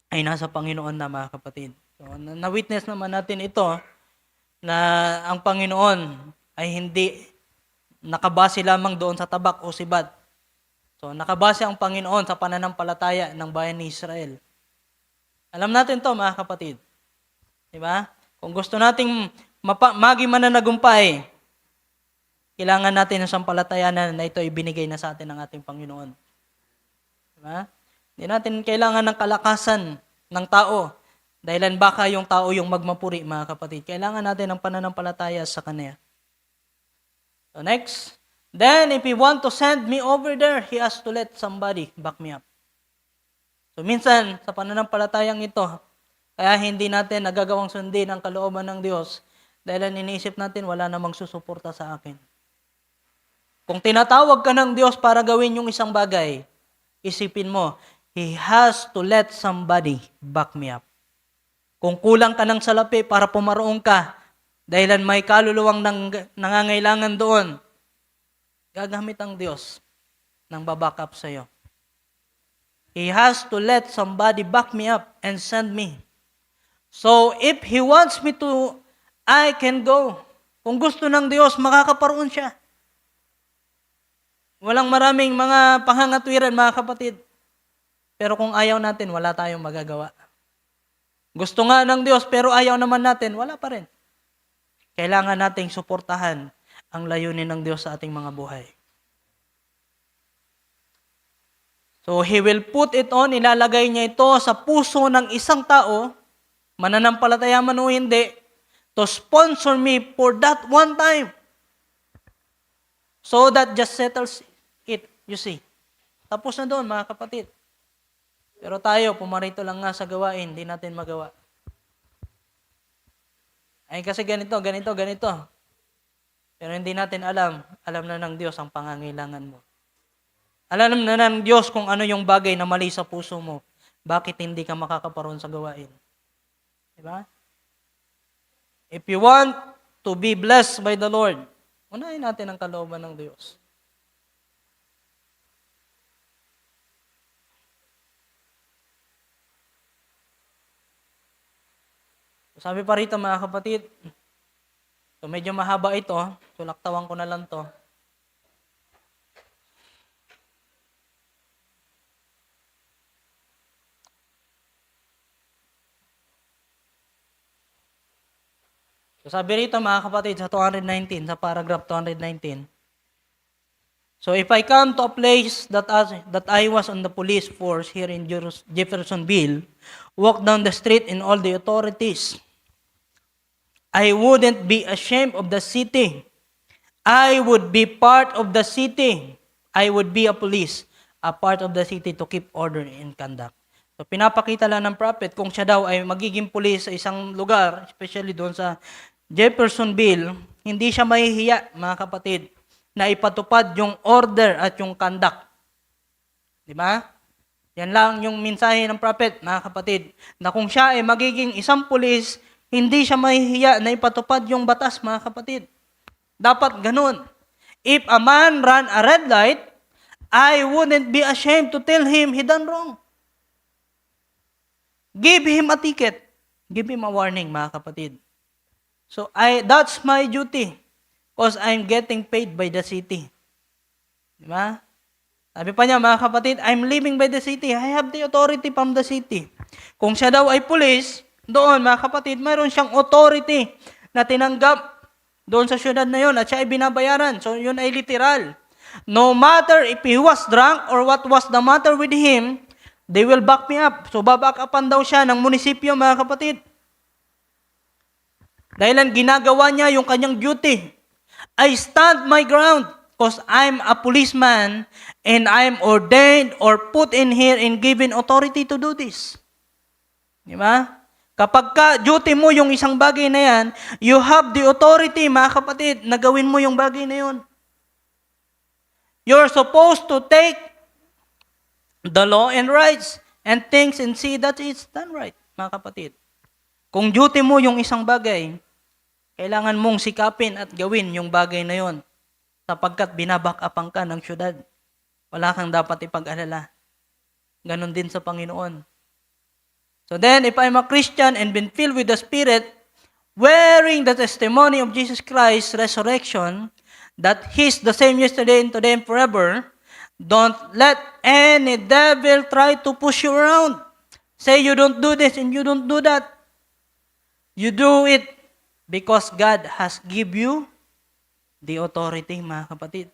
ay nasa Panginoon na, mga kapatid. So, na-witness naman natin ito na ang Panginoon ay hindi nakabase lamang doon sa tabak o sibad. So, nakabase ang Panginoon sa pananampalataya ng bayan ni Israel. Alam natin to, mga kapatid. Diba? Kung gusto nating maging mananagumpay, kailangan natin ng sampalatayanan na ito ibinigay na sa atin ng ating Panginoon. Diba? Hindi natin kailangan ng kalakasan ng tao. Dahilan baka yung tao yung magmapuri, mga kapatid. Kailangan natin ng pananampalataya sa Kanya. So next, then if He want to send me over there, He has to let somebody back me up. So minsan, sa pananampalatayang ito, kaya hindi natin nagagawang sundin ang kalooban ng Diyos dahil iniisip natin wala namang susuporta sa akin. Kung tinatawag ka ng Diyos para gawin yung isang bagay, isipin mo, He has to let somebody back me up. Kung kulang ka ng salapi para pumaroong ka, dahilan may kaluluwang nangangailangan doon, gagamit ang Diyos ng baback up sa iyo. He has to let somebody back me up and send me. So, if He wants me to, I can go. Kung gusto ng Diyos, makakaparoon siya. Walang maraming mga pangangatwiran, mga kapatid. Pero kung ayaw natin, wala tayong magagawa. Gusto nga ng Diyos, pero ayaw naman natin, wala pa rin. Kailangan nating suportahan ang layunin ng Diyos sa ating mga buhay. So, He will put it on, ilalagay niya ito sa puso ng isang tao, mananampalataya man o hindi, to sponsor me for that one time. So that just settles it, you see. Tapos na doon, mga kapatid. Pero tayo, pumarito lang nga sa gawain, hindi natin magawa. Ay kasi ganito. Pero hindi natin alam na ng Diyos ang pangangailangan mo. Alam na ng Diyos kung ano yung bagay na mali sa puso mo. Bakit hindi ka makakaparoon sa gawain? Diba? If you want to be blessed by the Lord, unahin natin ang kalooban ng Diyos. Sabi pa rito, mga kapatid, so medyo mahaba ito, tulaktawan ko na lang to. So sabi rito, mga kapatid, sa 219, sa paragraph 219, so if I come to a place that I was on the police force here in Jeffersonville, walk down the street in all the authorities, I wouldn't be ashamed of the city. I would be part of the city. I would be a police, a part of the city to keep order and conduct. So pinapakita lang ng prophet kung siya daw ay magiging pulis sa isang lugar, especially doon sa Jeffersonville, hindi siya mahihiya, mga kapatid, na ipatupad yung order at yung conduct. Di ba? Yan lang yung mensahe ng prophet, mga kapatid, na kung siya ay magiging isang pulis, hindi siya mahihiya na ipatupad yung batas, mga kapatid. Dapat ganun. If a man run a red light, I wouldn't be ashamed to tell him he done wrong. Give him a ticket. Give him a warning, mga kapatid. So, that's my duty because I'm getting paid by the city. Diba? Sabi pa niya, mga kapatid, I'm living by the city. I have the authority from the city. Kung siya daw ay police, doon, mga kapatid, mayroon siyang authority na tinanggap doon sa syudad na yun at siya ay binabayaran. So, yun ay literal. No matter if he was drunk or what was the matter with him, they will back me up. So, baback upan daw siya ng munisipyo, mga kapatid. Dahilan ginagawa niya yung kanyang duty. I stand my ground because I'm a policeman and I'm ordained or put in here and given authority to do this. Di ba? Kapag duty mo yung isang bagay na yan, you have the authority, mga kapatid, na gawin mo yung bagay na yun. You're supposed to take the law and rights and things and see that it's done right, mga kapatid. Kung duty mo yung isang bagay, kailangan mong sikapin at gawin yung bagay na yun sapagkat binabackupan ka ng syudad. Wala kang dapat ipag-alala. Ganon din sa Panginoon. So then, if I'm a Christian and been filled with the Spirit, wearing the testimony of Jesus Christ's resurrection, that He's the same yesterday and today and forever. Don't let any devil try to push you around. Say you don't do this and you don't do that. You do it because God has give you the authority, mga kapatid.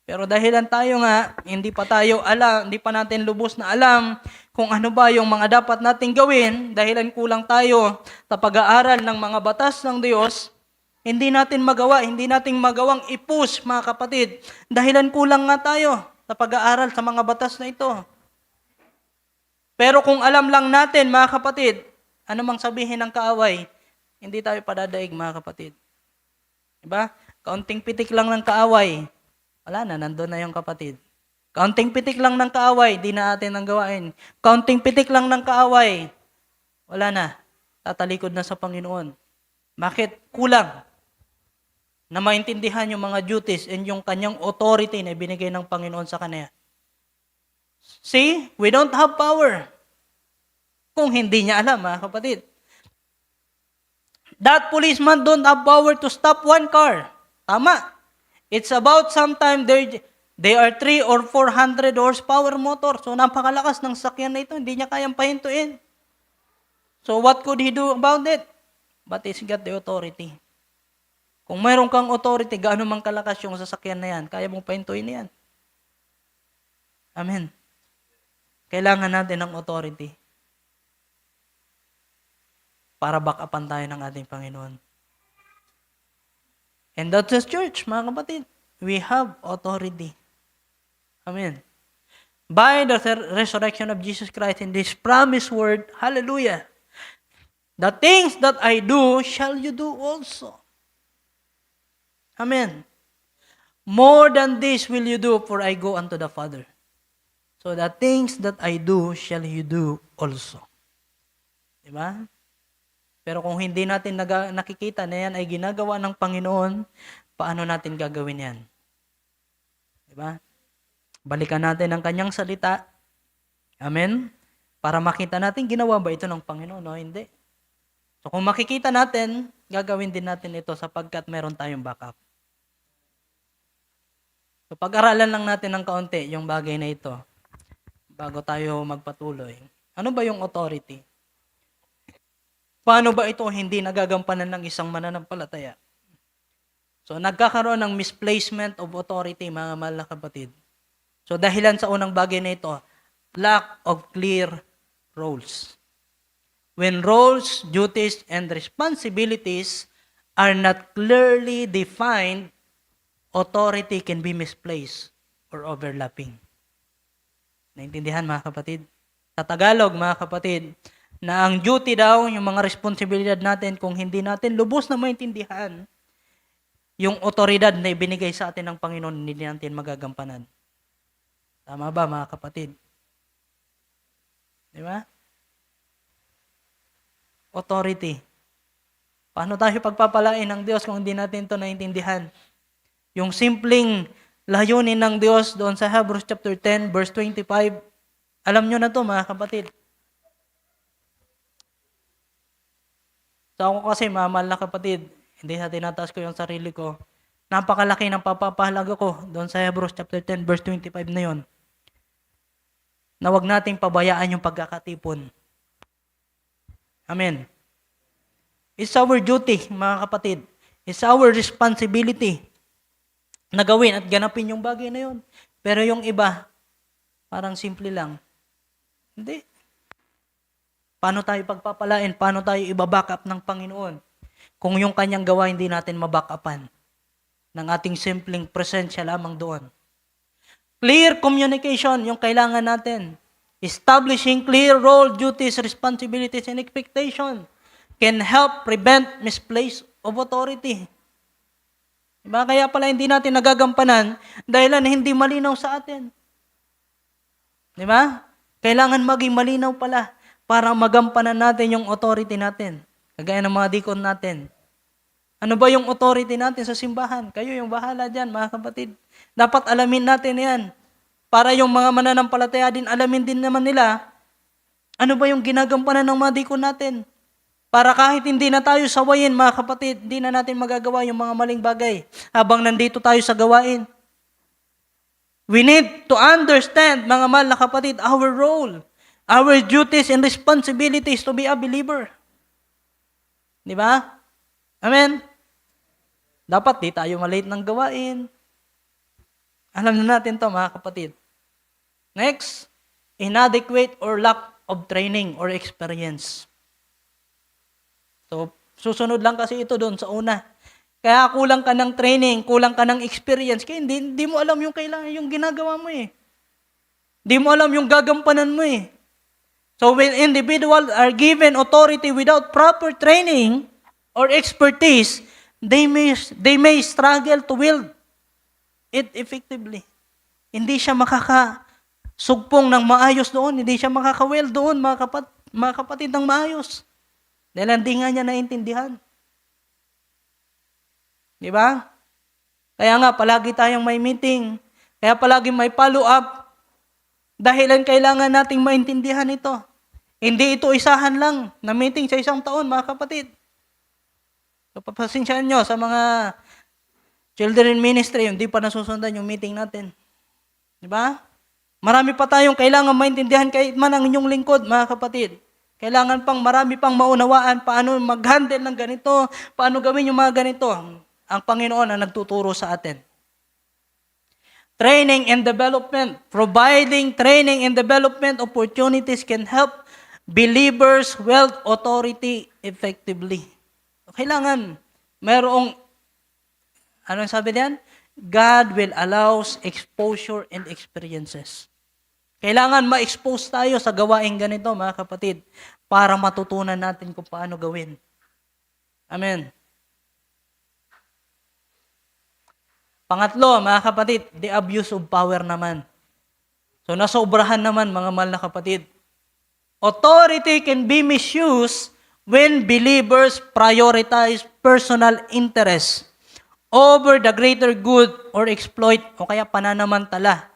Pero dahilan tayo nga, hindi pa natin lubos na alam kung ano ba yung mga dapat nating gawin, dahilan kulang tayo sa pag-aaral ng mga batas ng Diyos, hindi natin magawang i-push, mga kapatid. Dahilan kulang nga tayo sa pag-aaral sa mga batas na ito. Pero kung alam lang natin, mga kapatid, ano mang sabihin ng kaaway, hindi tayo padadaig, mga kapatid. Diba? Kaunting pitik lang ng kaaway, wala na, nandun na yung kapatid. Kaunting pitik lang ng kaaway, di na atin ang gawain. Kaunting pitik lang ng kaaway, wala na, tatalikod na sa Panginoon. Bakit? Kulang na maintindihan yung mga duties and yung kanyang authority na ibinigay ng Panginoon sa kanya. See, we don't have power. Kung hindi niya alam, mga kapatid. That policeman don't have power to stop one car. Tama. It's about sometime they are 3 or 400 horsepower motor. So napakalakas ng sakyan na ito. Hindi niya kayang pahintuin. So what could he do about it? But he's got the authority. Kung mayroon kang authority, gaano mang kalakas yung sasakyan na yan, kaya mong pahintuin yan. Amen. Kailangan natin ng authority para back-upan tayo ng ating Panginoon. And that's the church, mga kapatid. We have authority. Amen. By the resurrection of Jesus Christ in this promised word, hallelujah, the things that I do, shall you do also. Amen. More than this will you do, for I go unto the Father. So the things that I do, shall you do also. Diba? Pero kung hindi natin nakikita na yan ay ginagawa ng Panginoon, paano natin gagawin yan? Diba? Balikan natin ang kanyang salita. Amen? Para makita natin, ginawa ba ito ng Panginoon o hindi? So kung makikita natin, gagawin din natin ito sapagkat meron tayong backup. So pag-aralan lang natin ng kaunti yung bagay na ito bago tayo magpatuloy. Ano ba yung authority? Paano ba ito hindi nagagampanan ng isang mananampalataya? So, nagkakaroon ng misplacement of authority, mga mahal na kapatid. So, dahilan sa unang bagay na ito, lack of clear roles. When roles, duties, and responsibilities are not clearly defined, authority can be misplaced or overlapping. Naintindihan, mga kapatid? Sa Tagalog, mga kapatid, na ang duty daw, yung mga responsibilidad natin, kung hindi natin lubos na maintindihan, yung otoridad na ibinigay sa atin ng Panginoon, hindi natin magagampanan. Tama ba, mga kapatid? Di ba? Authority. Paano tayo pagpapalain ng Diyos kung hindi natin ito naintindihan? Yung simpleng layunin ng Diyos doon sa Hebrews chapter 10, verse 25, alam nyo na to, mga kapatid. So ako kasi, mahal na kapatid, hindi sa tinataas ko yung sarili ko, napakalaki ng papapahalaga ko doon sa Hebrews chapter 10, verse 25 na yon. Na wag nating pabayaan yung pagkakatipon. Amen. It's our duty, mga kapatid. It's our responsibility na gawin at ganapin yung bagay na yun. Pero yung iba, parang simple lang. Hindi. Paano tayo pagpapalain? Paano tayo ibaback up ng Panginoon? Kung yung kanyang gawa hindi natin maback upan ng ating simpleng presensya lamang doon. Clear communication, yung kailangan natin. Establishing clear role, duties, responsibilities, and expectation can help prevent misplaced of authority. Diba? Kaya pala hindi natin nagagampanan dahil hindi malinaw sa atin. Diba? Kailangan maging malinaw pala para magampanan natin yung authority natin. Kagaya ng mga deacon natin. Ano ba yung authority natin sa simbahan? Kayo yung bahala dyan, mga kapatid. Dapat alamin natin yan. Para yung mga mananampalataya din, alamin din naman nila, ano ba yung ginagampanan ng mga deacon natin? Para kahit hindi na tayo sawayin, mga kapatid, hindi na natin magagawa yung mga maling bagay habang nandito tayo sa gawain. We need to understand, mga mahal na kapatid, our role, our duties and responsibilities to be a believer. Di ba? Amen? Dapat di tayo malate ng gawain. Alam na natin to, mga kapatid. Next, inadequate or lack of training or experience. So, susunod lang kasi ito doon sa una. Kaya kulang ka ng training, kulang ka ng experience, kaya hindi mo alam yung kailangan, yung ginagawa mo eh. Hindi mo alam yung gagampanan mo eh. So when individuals are given authority without proper training or expertise, they may struggle to wield it effectively. Hindi siya makakasugpong ng maayos doon, hindi siya makaka-wield doon, mga kapatid ng maayos. Dahil hindi nga niya naintindihan. Di ba? Kaya nga, palagi tayong may meeting. Kaya palagi may follow-up. Dahilan kailangan nating maintindihan ito. Hindi ito isahan lang na meeting sa isang taon, mga kapatid. So, papasensyaan nyo sa mga children ministry, hindi pa nasusundan yung meeting natin. Di ba? Marami pa tayong kailangan maintindihan kahit man ang inyong lingkod, mga kapatid. Kailangan marami pang maunawaan paano mag-handle ng ganito, paano gawin yung mga ganito. Ang Panginoon ang nagtuturo sa atin. Training and development. Providing training and development opportunities can help believers wield authority effectively. Kailangan mayroong, anong sabi diyan? God will allows exposure and experiences. Kailangan ma-expose tayo sa gawaing ganito, mga kapatid, para matutunan natin kung paano gawin. Amen. Pangatlo, mga kapatid, the abuse of power naman. So, nasobrahan naman, mga mahal na kapatid. Authority can be misused when believers prioritize personal interest over the greater good or exploit o kaya pananamantala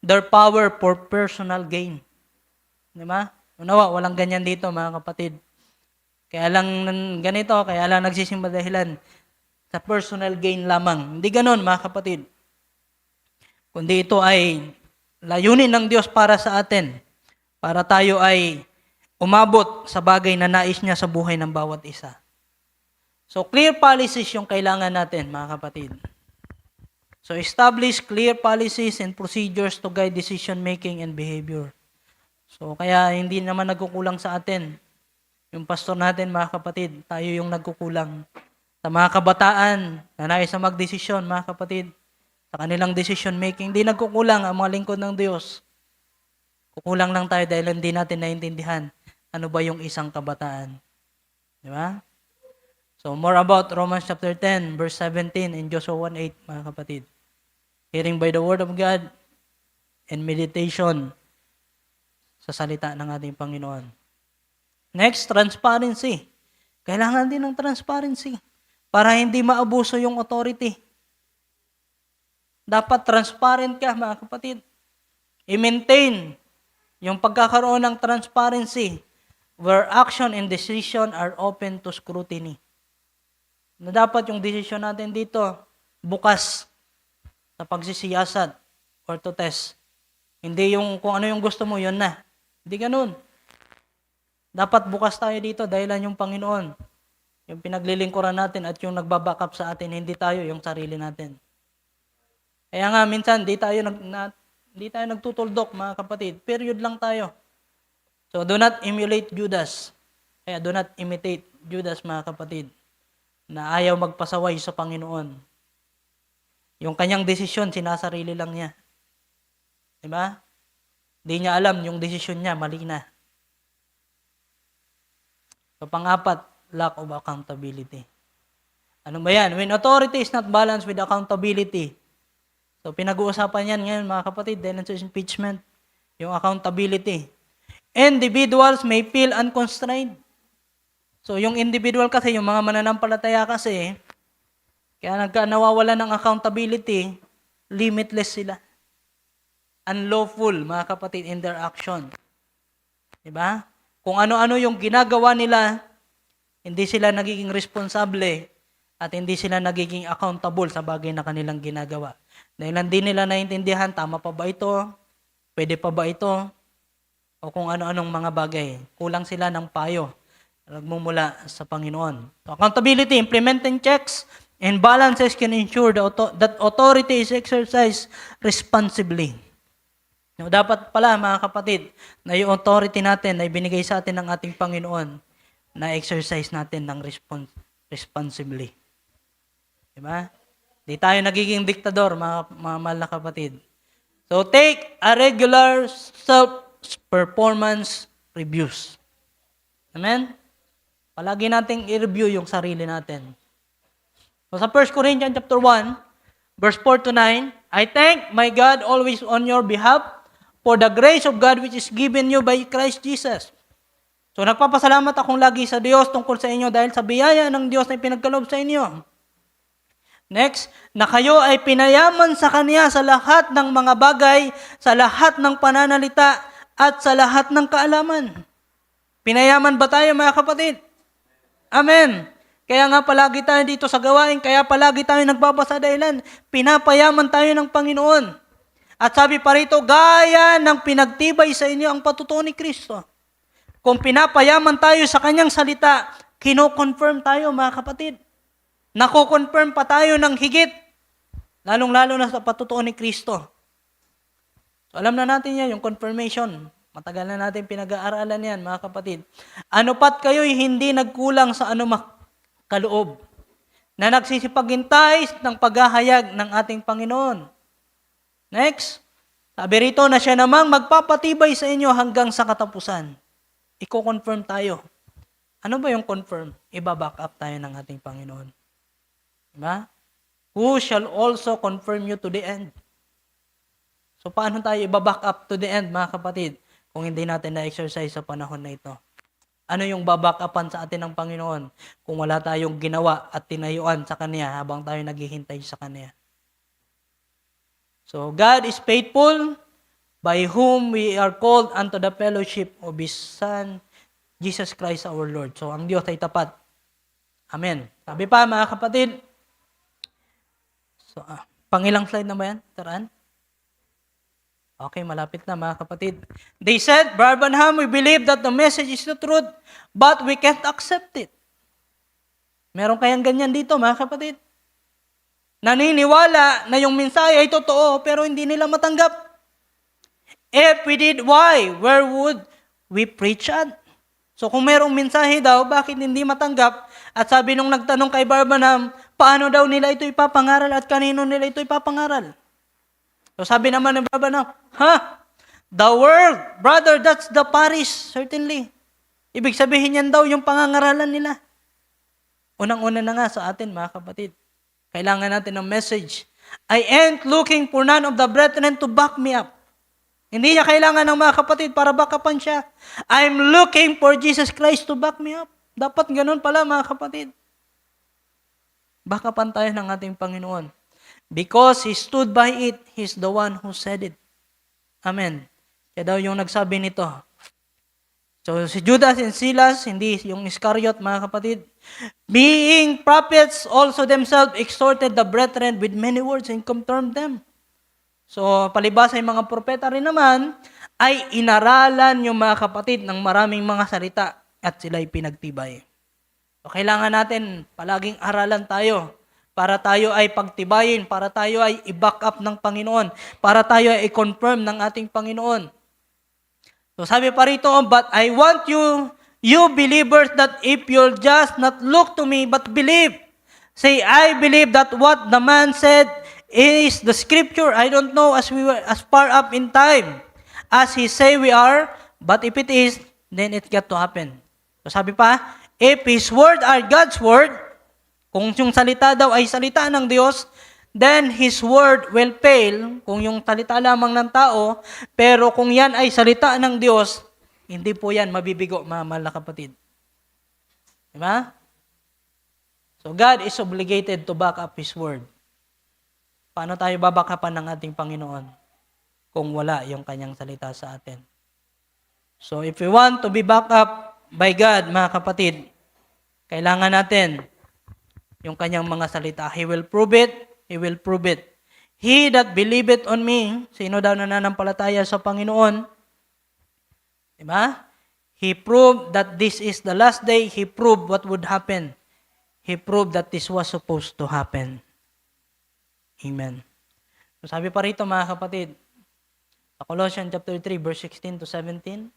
their power for personal gain. Di ba? Unawa, walang ganyan dito, mga kapatid. Kaya lang ganito, kaya lang nagsisimba dahilan sa personal gain lamang. Hindi ganon, mga kapatid. Kundi ito ay layunin ng Diyos para sa atin, para tayo ay umabot sa bagay na nais niya sa buhay ng bawat isa. So, clear policies yung kailangan natin, mga kapatid. So, establish clear policies and procedures to guide decision-making and behavior. So, kaya hindi naman nagkukulang sa atin. Yung pastor natin, mga kapatid, tayo yung nagkukulang. Sa mga kabataan na nais na magdesisyon, mga kapatid, sa kanilang decision-making, hindi nagkukulang ang mga lingkod ng Diyos. Kukulang lang tayo dahil hindi natin naintindihan ano ba yung isang kabataan. Di ba? So, more about Romans chapter 10, verse 17 and Joshua 1:8, mga kapatid. Hearing by the word of God and meditation sa salita ng ating Panginoon. Next, transparency. Kailangan din ng transparency para hindi maabuso yung authority. Dapat transparent ka, mga kapatid. I-maintain yung pagkakaroon ng transparency where action and decision are open to scrutiny. Na dapat yung decision natin dito bukas sa pagsisiyasat or to test. Hindi yung kung ano yung gusto mo, yun na. Hindi ganun. Dapat bukas tayo dito dahilan yung Panginoon. Yung pinaglilingkuran natin at yung nagbabackup sa atin, hindi tayo yung sarili natin. Kaya nga minsan, di tayo nagtutuldok, mga kapatid. Period lang tayo. So, do not emulate Judas. Kaya do not imitate Judas, mga kapatid, na ayaw magpasaway sa Panginoon. Yung kanyang desisyon, sinasarili lang niya. Diba? Di niya alam yung desisyon niya, mali na. So, pang-apat, lack of accountability. Ano ba yan? When authority is not balanced with accountability. So, pinag-uusapan yan ngayon, mga kapatid, dahil sa impeachment, yung accountability. Individuals may feel unconstrained. So, yung individual kasi, yung mga mananampalataya kasi, kaya nawawala ng accountability, limitless sila. Unlawful, mga kapatid, in their action. Diba? Kung ano-ano yung ginagawa nila, Hindi sila nagiging responsable at hindi sila nagiging accountable sa bagay na kanilang ginagawa. Dahil hindi nila naiintindihan, tama pa ba ito? Pwede pa ba ito? O kung ano-anong mga bagay. Kulang sila ng payo nagmumula sa Panginoon. So, accountability, implementing checks and balances can ensure that authority is exercised responsibly. No, dapat pala mga kapatid, na yung authority natin na ibinigay sa atin ng ating Panginoon, na exercise natin ng responsibly. Diba? Di tayo nagiging diktador, mga mahal na kapatid. So, take a regular self-performance reviews. Amen? Palagi nating i-review yung sarili natin. So, sa 1 Corinthians chapter 1, verse 4 to 9, I thank my God always on your behalf for the grace of God which is given you by Christ Jesus. So, nagpapasalamat akong lagi sa Diyos tungkol sa inyo dahil sa biyaya ng Diyos na ipinagkaloob sa inyo. Next, na kayo ay pinayaman sa Kanya sa lahat ng mga bagay, sa lahat ng pananalita, at sa lahat ng kaalaman. Pinayaman ba tayo mga kapatid? Amen. Kaya nga palagi tayo dito sa gawain, kaya palagi tayo nagbabasa dahilan. Pinapayaman tayo ng Panginoon. At sabi pa rito, gaya ng pinagtibay sa inyo ang patutuo ni Kristo. Kung pinapayaman tayo sa Kanyang salita, kino-confirm tayo mga kapatid. Nako-confirm pa tayo ng higit, lalong-lalo na sa patutuo ni Kristo. So, alam na natin yan, yung confirmation. Matagal na natin pinag-aaralan yan, mga kapatid. Ano pat kayo'y hindi nagkulang sa anumang kaloob, na nagsisipaghintay ng paghahayag ng ating Panginoon. Next, sabi rito na siya namang magpapatibay sa inyo hanggang sa katapusan. Iko-confirm tayo. Ano ba yung confirm? Iba-back up tayo ng ating Panginoon. Diba? Who shall also confirm you to the end? So, paano tayo iba-back up to the end, mga kapatid, kung hindi natin na-exercise sa panahon na ito? Ano yung baback upan sa atin ng Panginoon kung wala tayong ginawa at tinayuan sa Kanya habang tayo naghihintay sa Kanya? So, God is faithful, by whom we are called unto the fellowship of His Son, Jesus Christ our Lord. So, ang Diyos ay tapat. Amen. Sabi pa, mga kapatid, so, pangilang slide na ba yan? Taraan? Okay, malapit na mga kapatid. They said, Brother Branham, we believe that the message is the truth, but we can't accept it. Meron kayang ganyan dito mga kapatid? Naniniwala na yung mensahe ay totoo, pero hindi nila matanggap. If we did, why? Where would we preach at? So kung merong mensahe daw, bakit hindi matanggap? At sabi nung nagtanong kay Brother Branham, paano daw nila ito ipapangaral at kanino nila ito ipapangaral? So sabi naman ng Brother Branham, the world, brother, that's the parish, certainly. Ibig sabihin yan daw yung pangangaralan nila. Unang-una na nga sa atin, mga kapatid. Kailangan natin ng message. I ain't looking for none of the brethren to back me up. Hindi niya kailangan ng mga kapatid para backupan siya. I'm looking for Jesus Christ to back me up. Dapat ganun pala, mga kapatid. Backupan tayo ng ating Panginoon. Because He stood by it, He's the one who said it. Amen. Kaya daw yung nagsabi nito. So si Judas and Silas, hindi yung Iscariot, mga kapatid, being prophets also themselves exhorted the brethren with many words and confirmed them. So palibasa yung mga propeta rin naman, ay inaralan yung mga kapatid ng maraming mga salita at sila'y pinagtibay. So kailangan natin palaging aralan tayo para tayo ay pagtibayin, para tayo ay i-back up ng Panginoon, para tayo ay i-confirm ng ating Panginoon. So sabi pa rito, but I want you believers, that if you'll just not look to me, but believe. Say, I believe that what the man said is the scripture. I don't know as we were as far up in time as he say we are, but if it is, then it got to happen. So sabi pa, if His word are God's word, kung yung salita daw ay salita ng Diyos, then His word will fail. Kung yung salita lamang ng tao, pero kung yan ay salita ng Diyos, hindi po yan mabibigo, mga mahal na kapatid. Diba? So God is obligated to back up His word. Paano tayo babakapan ng ating Panginoon kung wala yung kanyang salita sa atin? So if we want to be backed up by God, mga kapatid, Kailangan natin yung kanyang mga salita. He will prove it. He will prove it. He that believeth on me, sino daw nananampalataya sa Panginoon, diba? He proved that this is the last day. He proved what would happen. He proved that this was supposed to happen. Amen. So sabi pa rito mga kapatid, sa Colossians chapter 3, verse 16 to 17,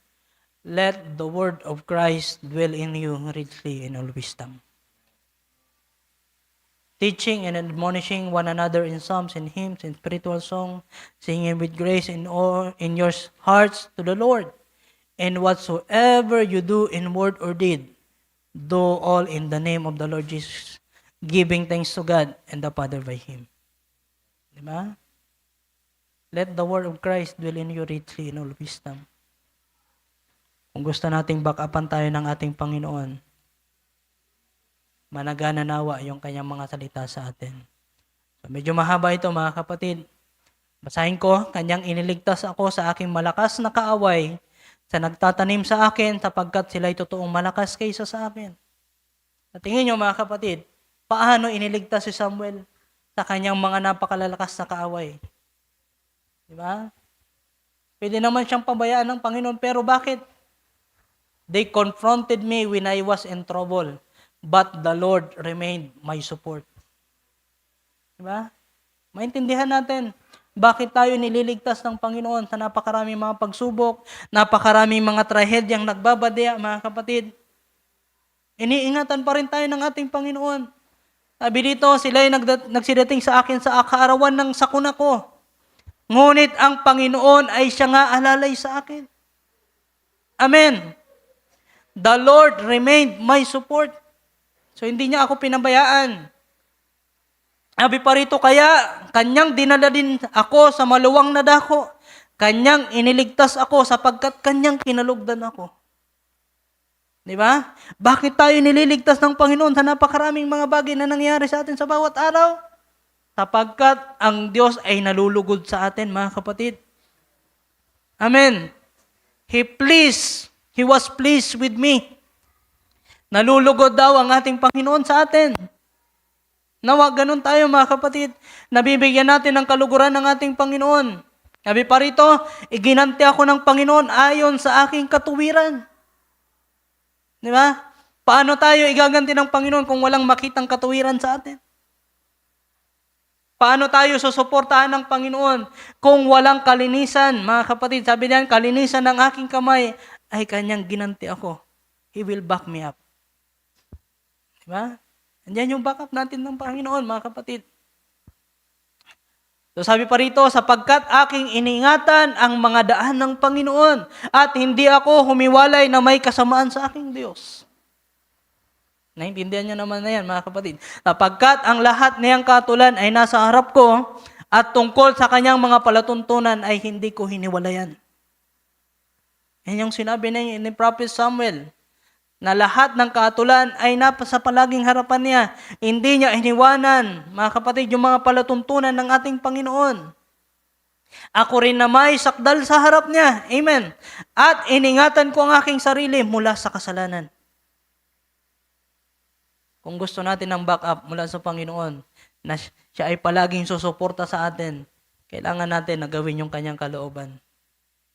let the word of Christ dwell in you richly in all wisdom, teaching and admonishing one another in psalms and hymns and spiritual songs, singing with grace in your hearts to the Lord. And whatsoever you do in word or deed, do all in the name of the Lord Jesus, giving thanks to God and the Father by Him. Diba? Let the word of Christ dwell in you richly in all wisdom. Kung gusto nating back-upan tayo ng ating Panginoon, managana nawa yung kanyang mga salita sa atin. So, medyo mahaba ito mga kapatid. Basahin ko, kanyang iniligtas ako sa aking malakas na kaaway, sa nagtatanim sa akin, sapagkat sila'y totoong malakas kaysa sa akin. At tingin nyo mga kapatid, paano iniligtas si Samuel sa kanyang mga napakalalakas na kaaway? Diba? Pwede naman siyang pabayaan ng Panginoon, pero bakit? They confronted me when I was in trouble, but the Lord remained my support. Diba? Maintindihan natin, bakit tayo nililigtas ng Panginoon sa napakaraming mga pagsubok, napakaraming mga trahedyang nagbabadya, mga kapatid. Iniingatan pa rin tayo ng ating Panginoon. Sabi dito, sila ay nagsidating sa akin sa kaarawan ng sakuna ko. Ngunit ang Panginoon ay siya nga alalay sa akin. Amen. The Lord remained my support. So hindi niya ako pinabayaan. Sabi pa rito, kaya kanyang dinala din ako sa maluwang na dako. Kanyang iniligtas ako sapagkat kanyang kinalugdan ako. Di ba? Bakit tayo nililigtas ng Panginoon sa napakaraming mga bagay na nangyari sa atin sa bawat araw? Sapagkat ang Diyos ay nalulugod sa atin, mga kapatid. Amen. He was pleased with me. Nalulugod daw ang ating Panginoon sa atin. Nawa, ganun tayo mga kapatid. Nabibigyan natin ng kaluguran ng ating Panginoon. Sabi pa rito, iginanti ako ng Panginoon ayon sa aking katuwiran. Di ba? Paano tayo igaganti ng Panginoon kung walang makitang katuwiran sa atin? Paano tayo susuportahan ng Panginoon kung walang kalinisan? Mga kapatid, sabi niyan, kalinisan ng aking kamay ay kanyang ginanti ako. He will back me up. Di ba? Andiyan yung backup natin ng Panginoon, mga kapatid. So sabi pa rito, sapagkat aking iniingatan ang mga daan ng Panginoon at hindi ako humiwalay na may kasamaan sa aking Diyos. Naintindihan niyo naman na yan, mga kapatid. Sapagkat ang lahat niyang katulan ay nasa harap ko at tungkol sa kanyang mga palatuntunan ay hindi ko hiniwalayan. Yan yung sinabi ni Prophet Samuel, na lahat ng kaatulan ay napasa palaging harapan niya. Hindi niya iniwanan, mga kapatid, yung mga palatuntunan ng ating Panginoon. Ako rin na may sakdal sa harap niya. Amen. At iningatan ko ang aking sarili mula sa kasalanan. Kung gusto natin ng backup mula sa Panginoon, na siya ay palaging susuporta sa atin, kailangan natin na gawin yung kanyang kalooban.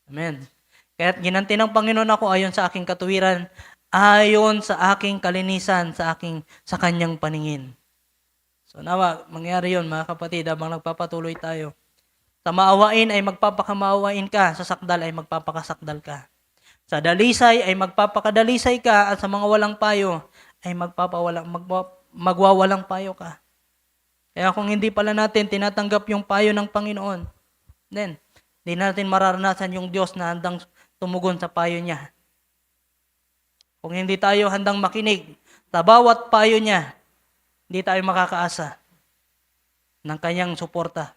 Amen. Kaya't ginanti ng Panginoon ako ayon sa aking katuwiran, ayon sa aking kalinisan, sa kanyang paningin. So nawa, mangyari yun mga kapatid, habang nagpapatuloy tayo. Sa maawain ay magpapakamaawain ka, sa sakdal ay magpapakasakdal ka. Sa dalisay ay magpapakadalisay ka, at sa mga walang payo ay magwawalang payo ka. Kaya kung hindi pala natin tinatanggap yung payo ng Panginoon, then, hindi natin mararanasan yung Diyos na handang tumugon sa payo niya. Kung hindi tayo handang makinig sa bawat payo niya, hindi tayo makakaasa ng kanyang suporta.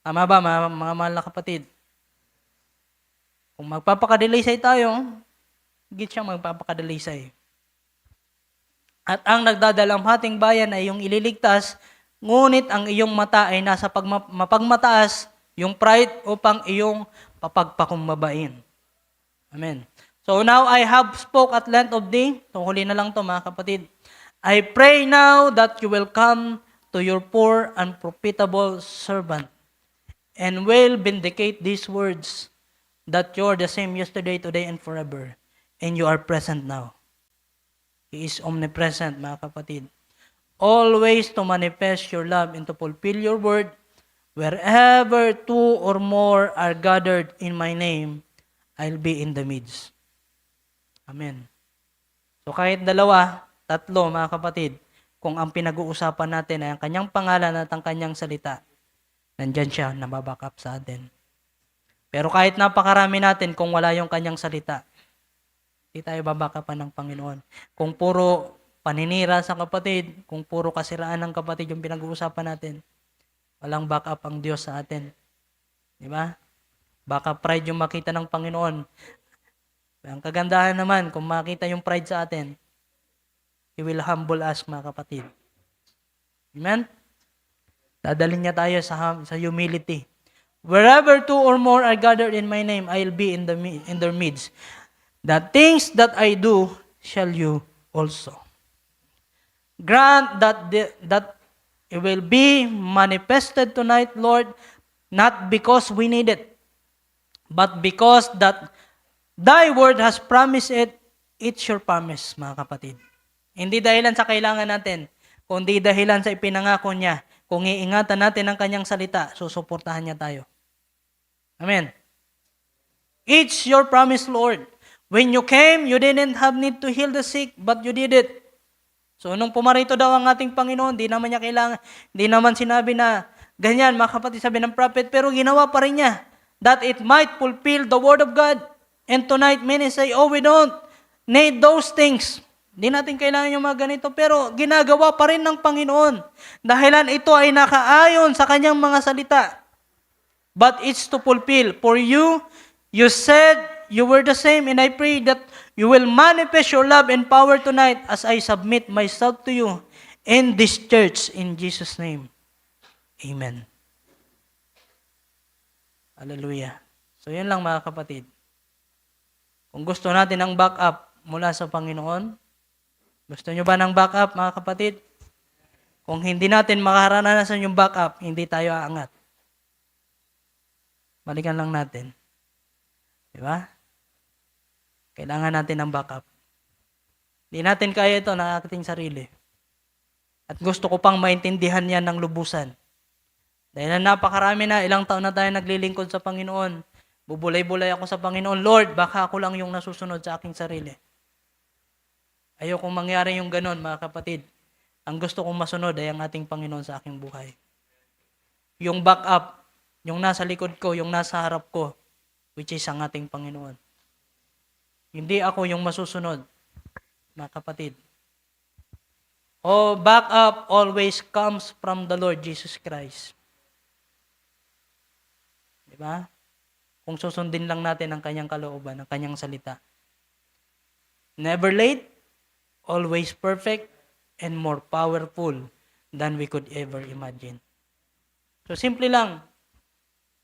Tama ba, mga mahal na kapatid? Kung magpapakadalisay tayo, higit siyang magpapakadalisay. At ang nagdadalamhating bayan ay yung ililigtas, ngunit ang iyong mata ay nasa mapagmataas, yung pride upang iyong papagpakumbabain. Amen. So now I have spoke at length of thee. So huli na lang to mga kapatid. I pray now that you will come to your poor and profitable servant and will vindicate these words that you are the same yesterday, today, and forever. And you are present now. He is omnipresent, mga kapatid. Always to manifest your love and to fulfill your word. Wherever two or more are gathered in my name, I'll be in the midst. Amen. So kahit dalawa, tatlo, mga kapatid, kung ang pinag-uusapan natin ay ang kanyang pangalan at ang kanyang salita, nandyan siya na baback up sa atin. Pero kahit napakarami natin, kung wala yung kanyang salita, hindi tayo babakapan ng Panginoon. Kung puro paninira sa kapatid, kung puro kasiraan ng kapatid yung pinag-uusapan natin, walang backup ang Diyos sa atin. Di ba? Baka pride yung makita ng Panginoon. Ang kagandahan naman, kung makita yung pride sa atin, He will humble us, mga kapatid. Amen? Dadalhin niya tayo sa humility. Wherever two or more are gathered in my name, I'll be in their midst. The things that I do, shall you also. Grant that it will be manifested tonight, Lord, not because we need it, but because that Thy word has promised it. It's your promise, mga kapatid. Hindi dahilan sa kailangan natin, kundi dahilan sa ipinangako niya. Kung iingatan natin ang kanyang salita, susuportahan niya tayo. Amen. It's your promise, Lord. When you came, you didn't have need to heal the sick, but you did it. So, nung pumarito daw ang ating Panginoon, di naman niya kailangan, di naman sinabi na, ganyan, mga kapatid, sabi ng prophet, pero ginawa pa rin niya, that it might fulfill the word of God. And tonight, many say, oh, we don't need those things. Di natin kailangan yung mga ganito, pero ginagawa pa rin ng Panginoon. Dahilan ito ay nakaayon sa kanyang mga salita. But it's to fulfill. For you said you were the same, and I pray that you will manifest your love and power tonight as I submit myself to you in this church, in Jesus' name. Amen. Hallelujah. So, yun lang mga kapatid. Kung gusto natin ng backup mula sa Panginoon, gusto nyo ba ng backup, mga kapatid? Kung hindi natin makaharanasan yung backup, hindi tayo aangat. Balikan lang natin. Di ba? Kailangan natin ng backup. Hindi natin kaya ito ng ating sarili. At gusto ko pang maintindihan yan ng lubusan. Dahil napakarami na, ilang taon na tayo naglilingkod sa Panginoon. Bubulay-bulay ako sa Panginoon, Lord, baka ako lang yung nasusunod sa aking sarili. Ayokong mangyari yung ganon, mga kapatid. Ang gusto kong masunod ay ang ating Panginoon sa aking buhay. Yung backup, yung nasa likod ko, yung nasa harap ko, which is ang ating Panginoon. Hindi ako yung masusunod, mga kapatid. Backup always comes from the Lord Jesus Christ. Diba? Kung susundin lang natin ang kanyang kalooban, ang kanyang salita. Never late, always perfect, and more powerful than we could ever imagine. So, simple lang.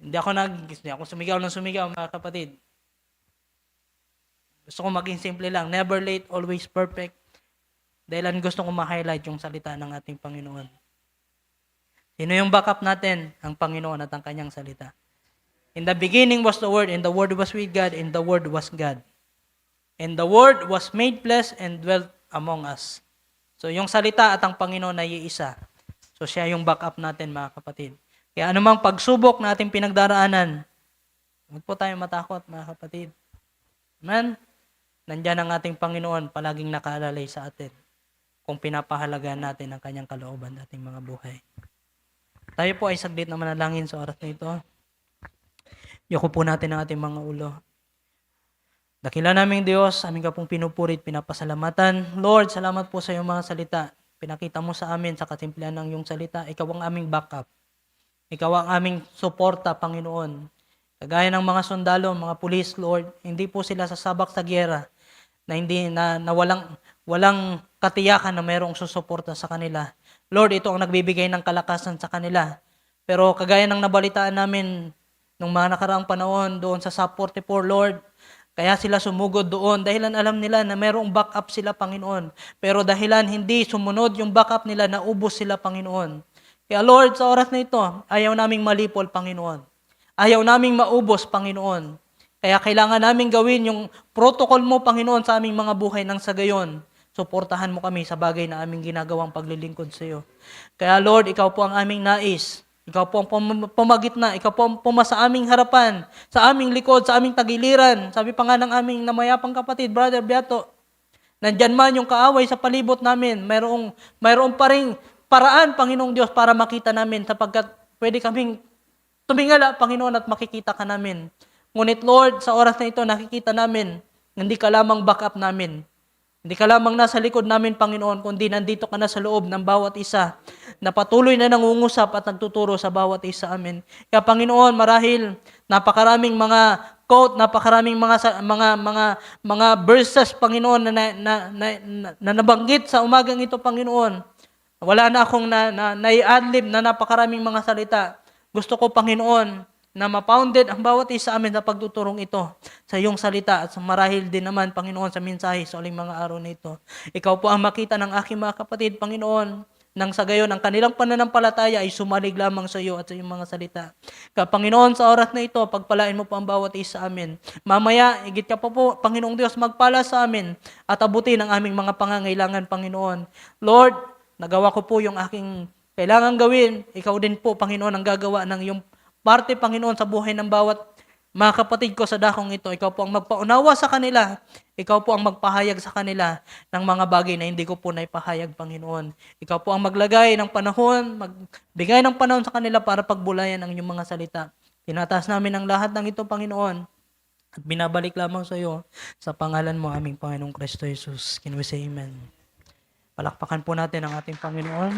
Hindi ako sumigaw ng sumigaw, mga kapatid. Gusto ko maging simple lang. Never late, always perfect. Dahil gusto ko ma-highlight yung salita ng ating Panginoon. Sino yung backup natin? Ang Panginoon at ang kanyang salita. In the beginning was the Word, and the Word was with God, and the Word was God. And the Word was made flesh and dwelt among us. So, yung salita at ang Panginoon ay iisa. So, siya yung backup natin, mga kapatid. Kaya anumang pagsubok na ating pinagdaraanan, huwag po tayong matakot, mga kapatid. Amen? Nandiyan ang ating Panginoon, palaging nakaalalay sa atin kung pinapahalagaan natin ang kanyang kalooban sa ating mga buhay. Tayo po ay saglit na manalangin sa oras na ito. Yoko po natin ang ating mga ulo. Dakila naming Diyos, aming ka pong pinupurit, pinapasalamatan. Lord, salamat po sa iyong mga salita. Pinakita mo sa amin sa kasimplihan ng iyong salita. Ikaw ang aming backup. Ikaw ang aming suporta, Panginoon. Kagaya ng mga sundalo, mga pulis, Lord, hindi po sila sasabak sa gyera na walang katiyakan na mayroong susuporta sa kanila. Lord, ito ang nagbibigay ng kalakasan sa kanila. Pero kagaya ng nabalitaan namin nung mga nakaraang panahon doon sa Sub 44, Lord, Kaya sila sumugod doon dahilan alam nila na mayroong backup sila, Panginoon. Pero dahilan hindi sumunod yung backup nila, naubos sila, Panginoon. Kaya Lord, sa oras na ito, ayaw naming malipol, Panginoon. Ayaw naming maubos, Panginoon. Kaya kailangan naming gawin yung protocol mo, Panginoon, sa aming mga buhay nang sa gayon. Suportahan mo kami sa bagay na aming ginagawang paglilingkod sa iyo. Kaya Lord, ikaw po ang aming nais. Ikaw po ang pumagitna. Ikaw po ang pumasa aming harapan, sa aming likod, sa aming tagiliran. Sabi pa nga ng aming namayapang kapatid, Brother Beato, nandyan man yung kaaway sa palibot namin, mayroong pa ring paraan, Panginoong Diyos, para makita namin sapagkat pwede kaming tumingala, Panginoon, at makikita ka namin. Ngunit Lord, sa oras na ito, nakikita namin, hindi ka lamang backup namin. Hindi ka lamang nasa likod namin, Panginoon, kundi nandito ka na sa loob ng bawat isa na patuloy na nangungusap at nagtuturo sa bawat isa amin. Kaya Panginoon, marahil napakaraming mga quote, napakaraming mga verses, Panginoon, na nabanggit sa umagang ito, Panginoon. Wala na akong nai-adlib na napakaraming mga salita. Gusto ko, Panginoon, na ma-pounded ang bawat isa amin sa pagtuturong ito sa iyong salita at marahil din naman, Panginoon, sa mensahe sa uling mga araw na ito. Ikaw po ang makita ng aking mga kapatid, Panginoon, nang sa gayon, ang kanilang pananampalataya ay sumalig lamang sa iyo at sa iyong mga salita. Kaya, Panginoon, sa oras na ito, pagpalain mo po ang bawat isa amin. Mamaya, higit ka po, Panginoong Diyos, magpala sa amin at abutin ang aming mga pangangailangan, Panginoon. Lord, nagawa ko po yung aking kailangan gawin. Ikaw din po, Panginoon, ang gagawa ng iyong parte, Panginoon, sa buhay ng bawat mga kapatid ko sa dakong ito. Ikaw po ang magpaunawa sa kanila. Ikaw po ang magpahayag sa kanila ng mga bagay na hindi ko po naipahayag, Panginoon. Ikaw po ang maglagay ng panahon, magbigay ng panahon sa kanila para pagbulayan ang inyong mga salita. Tinataas namin ang lahat ng ito, Panginoon. At binabalik lamang sa iyo sa pangalan mo, aming Panginoong Kristo Jesus. Can we say amen? Palakpakan po natin ang ating Panginoon.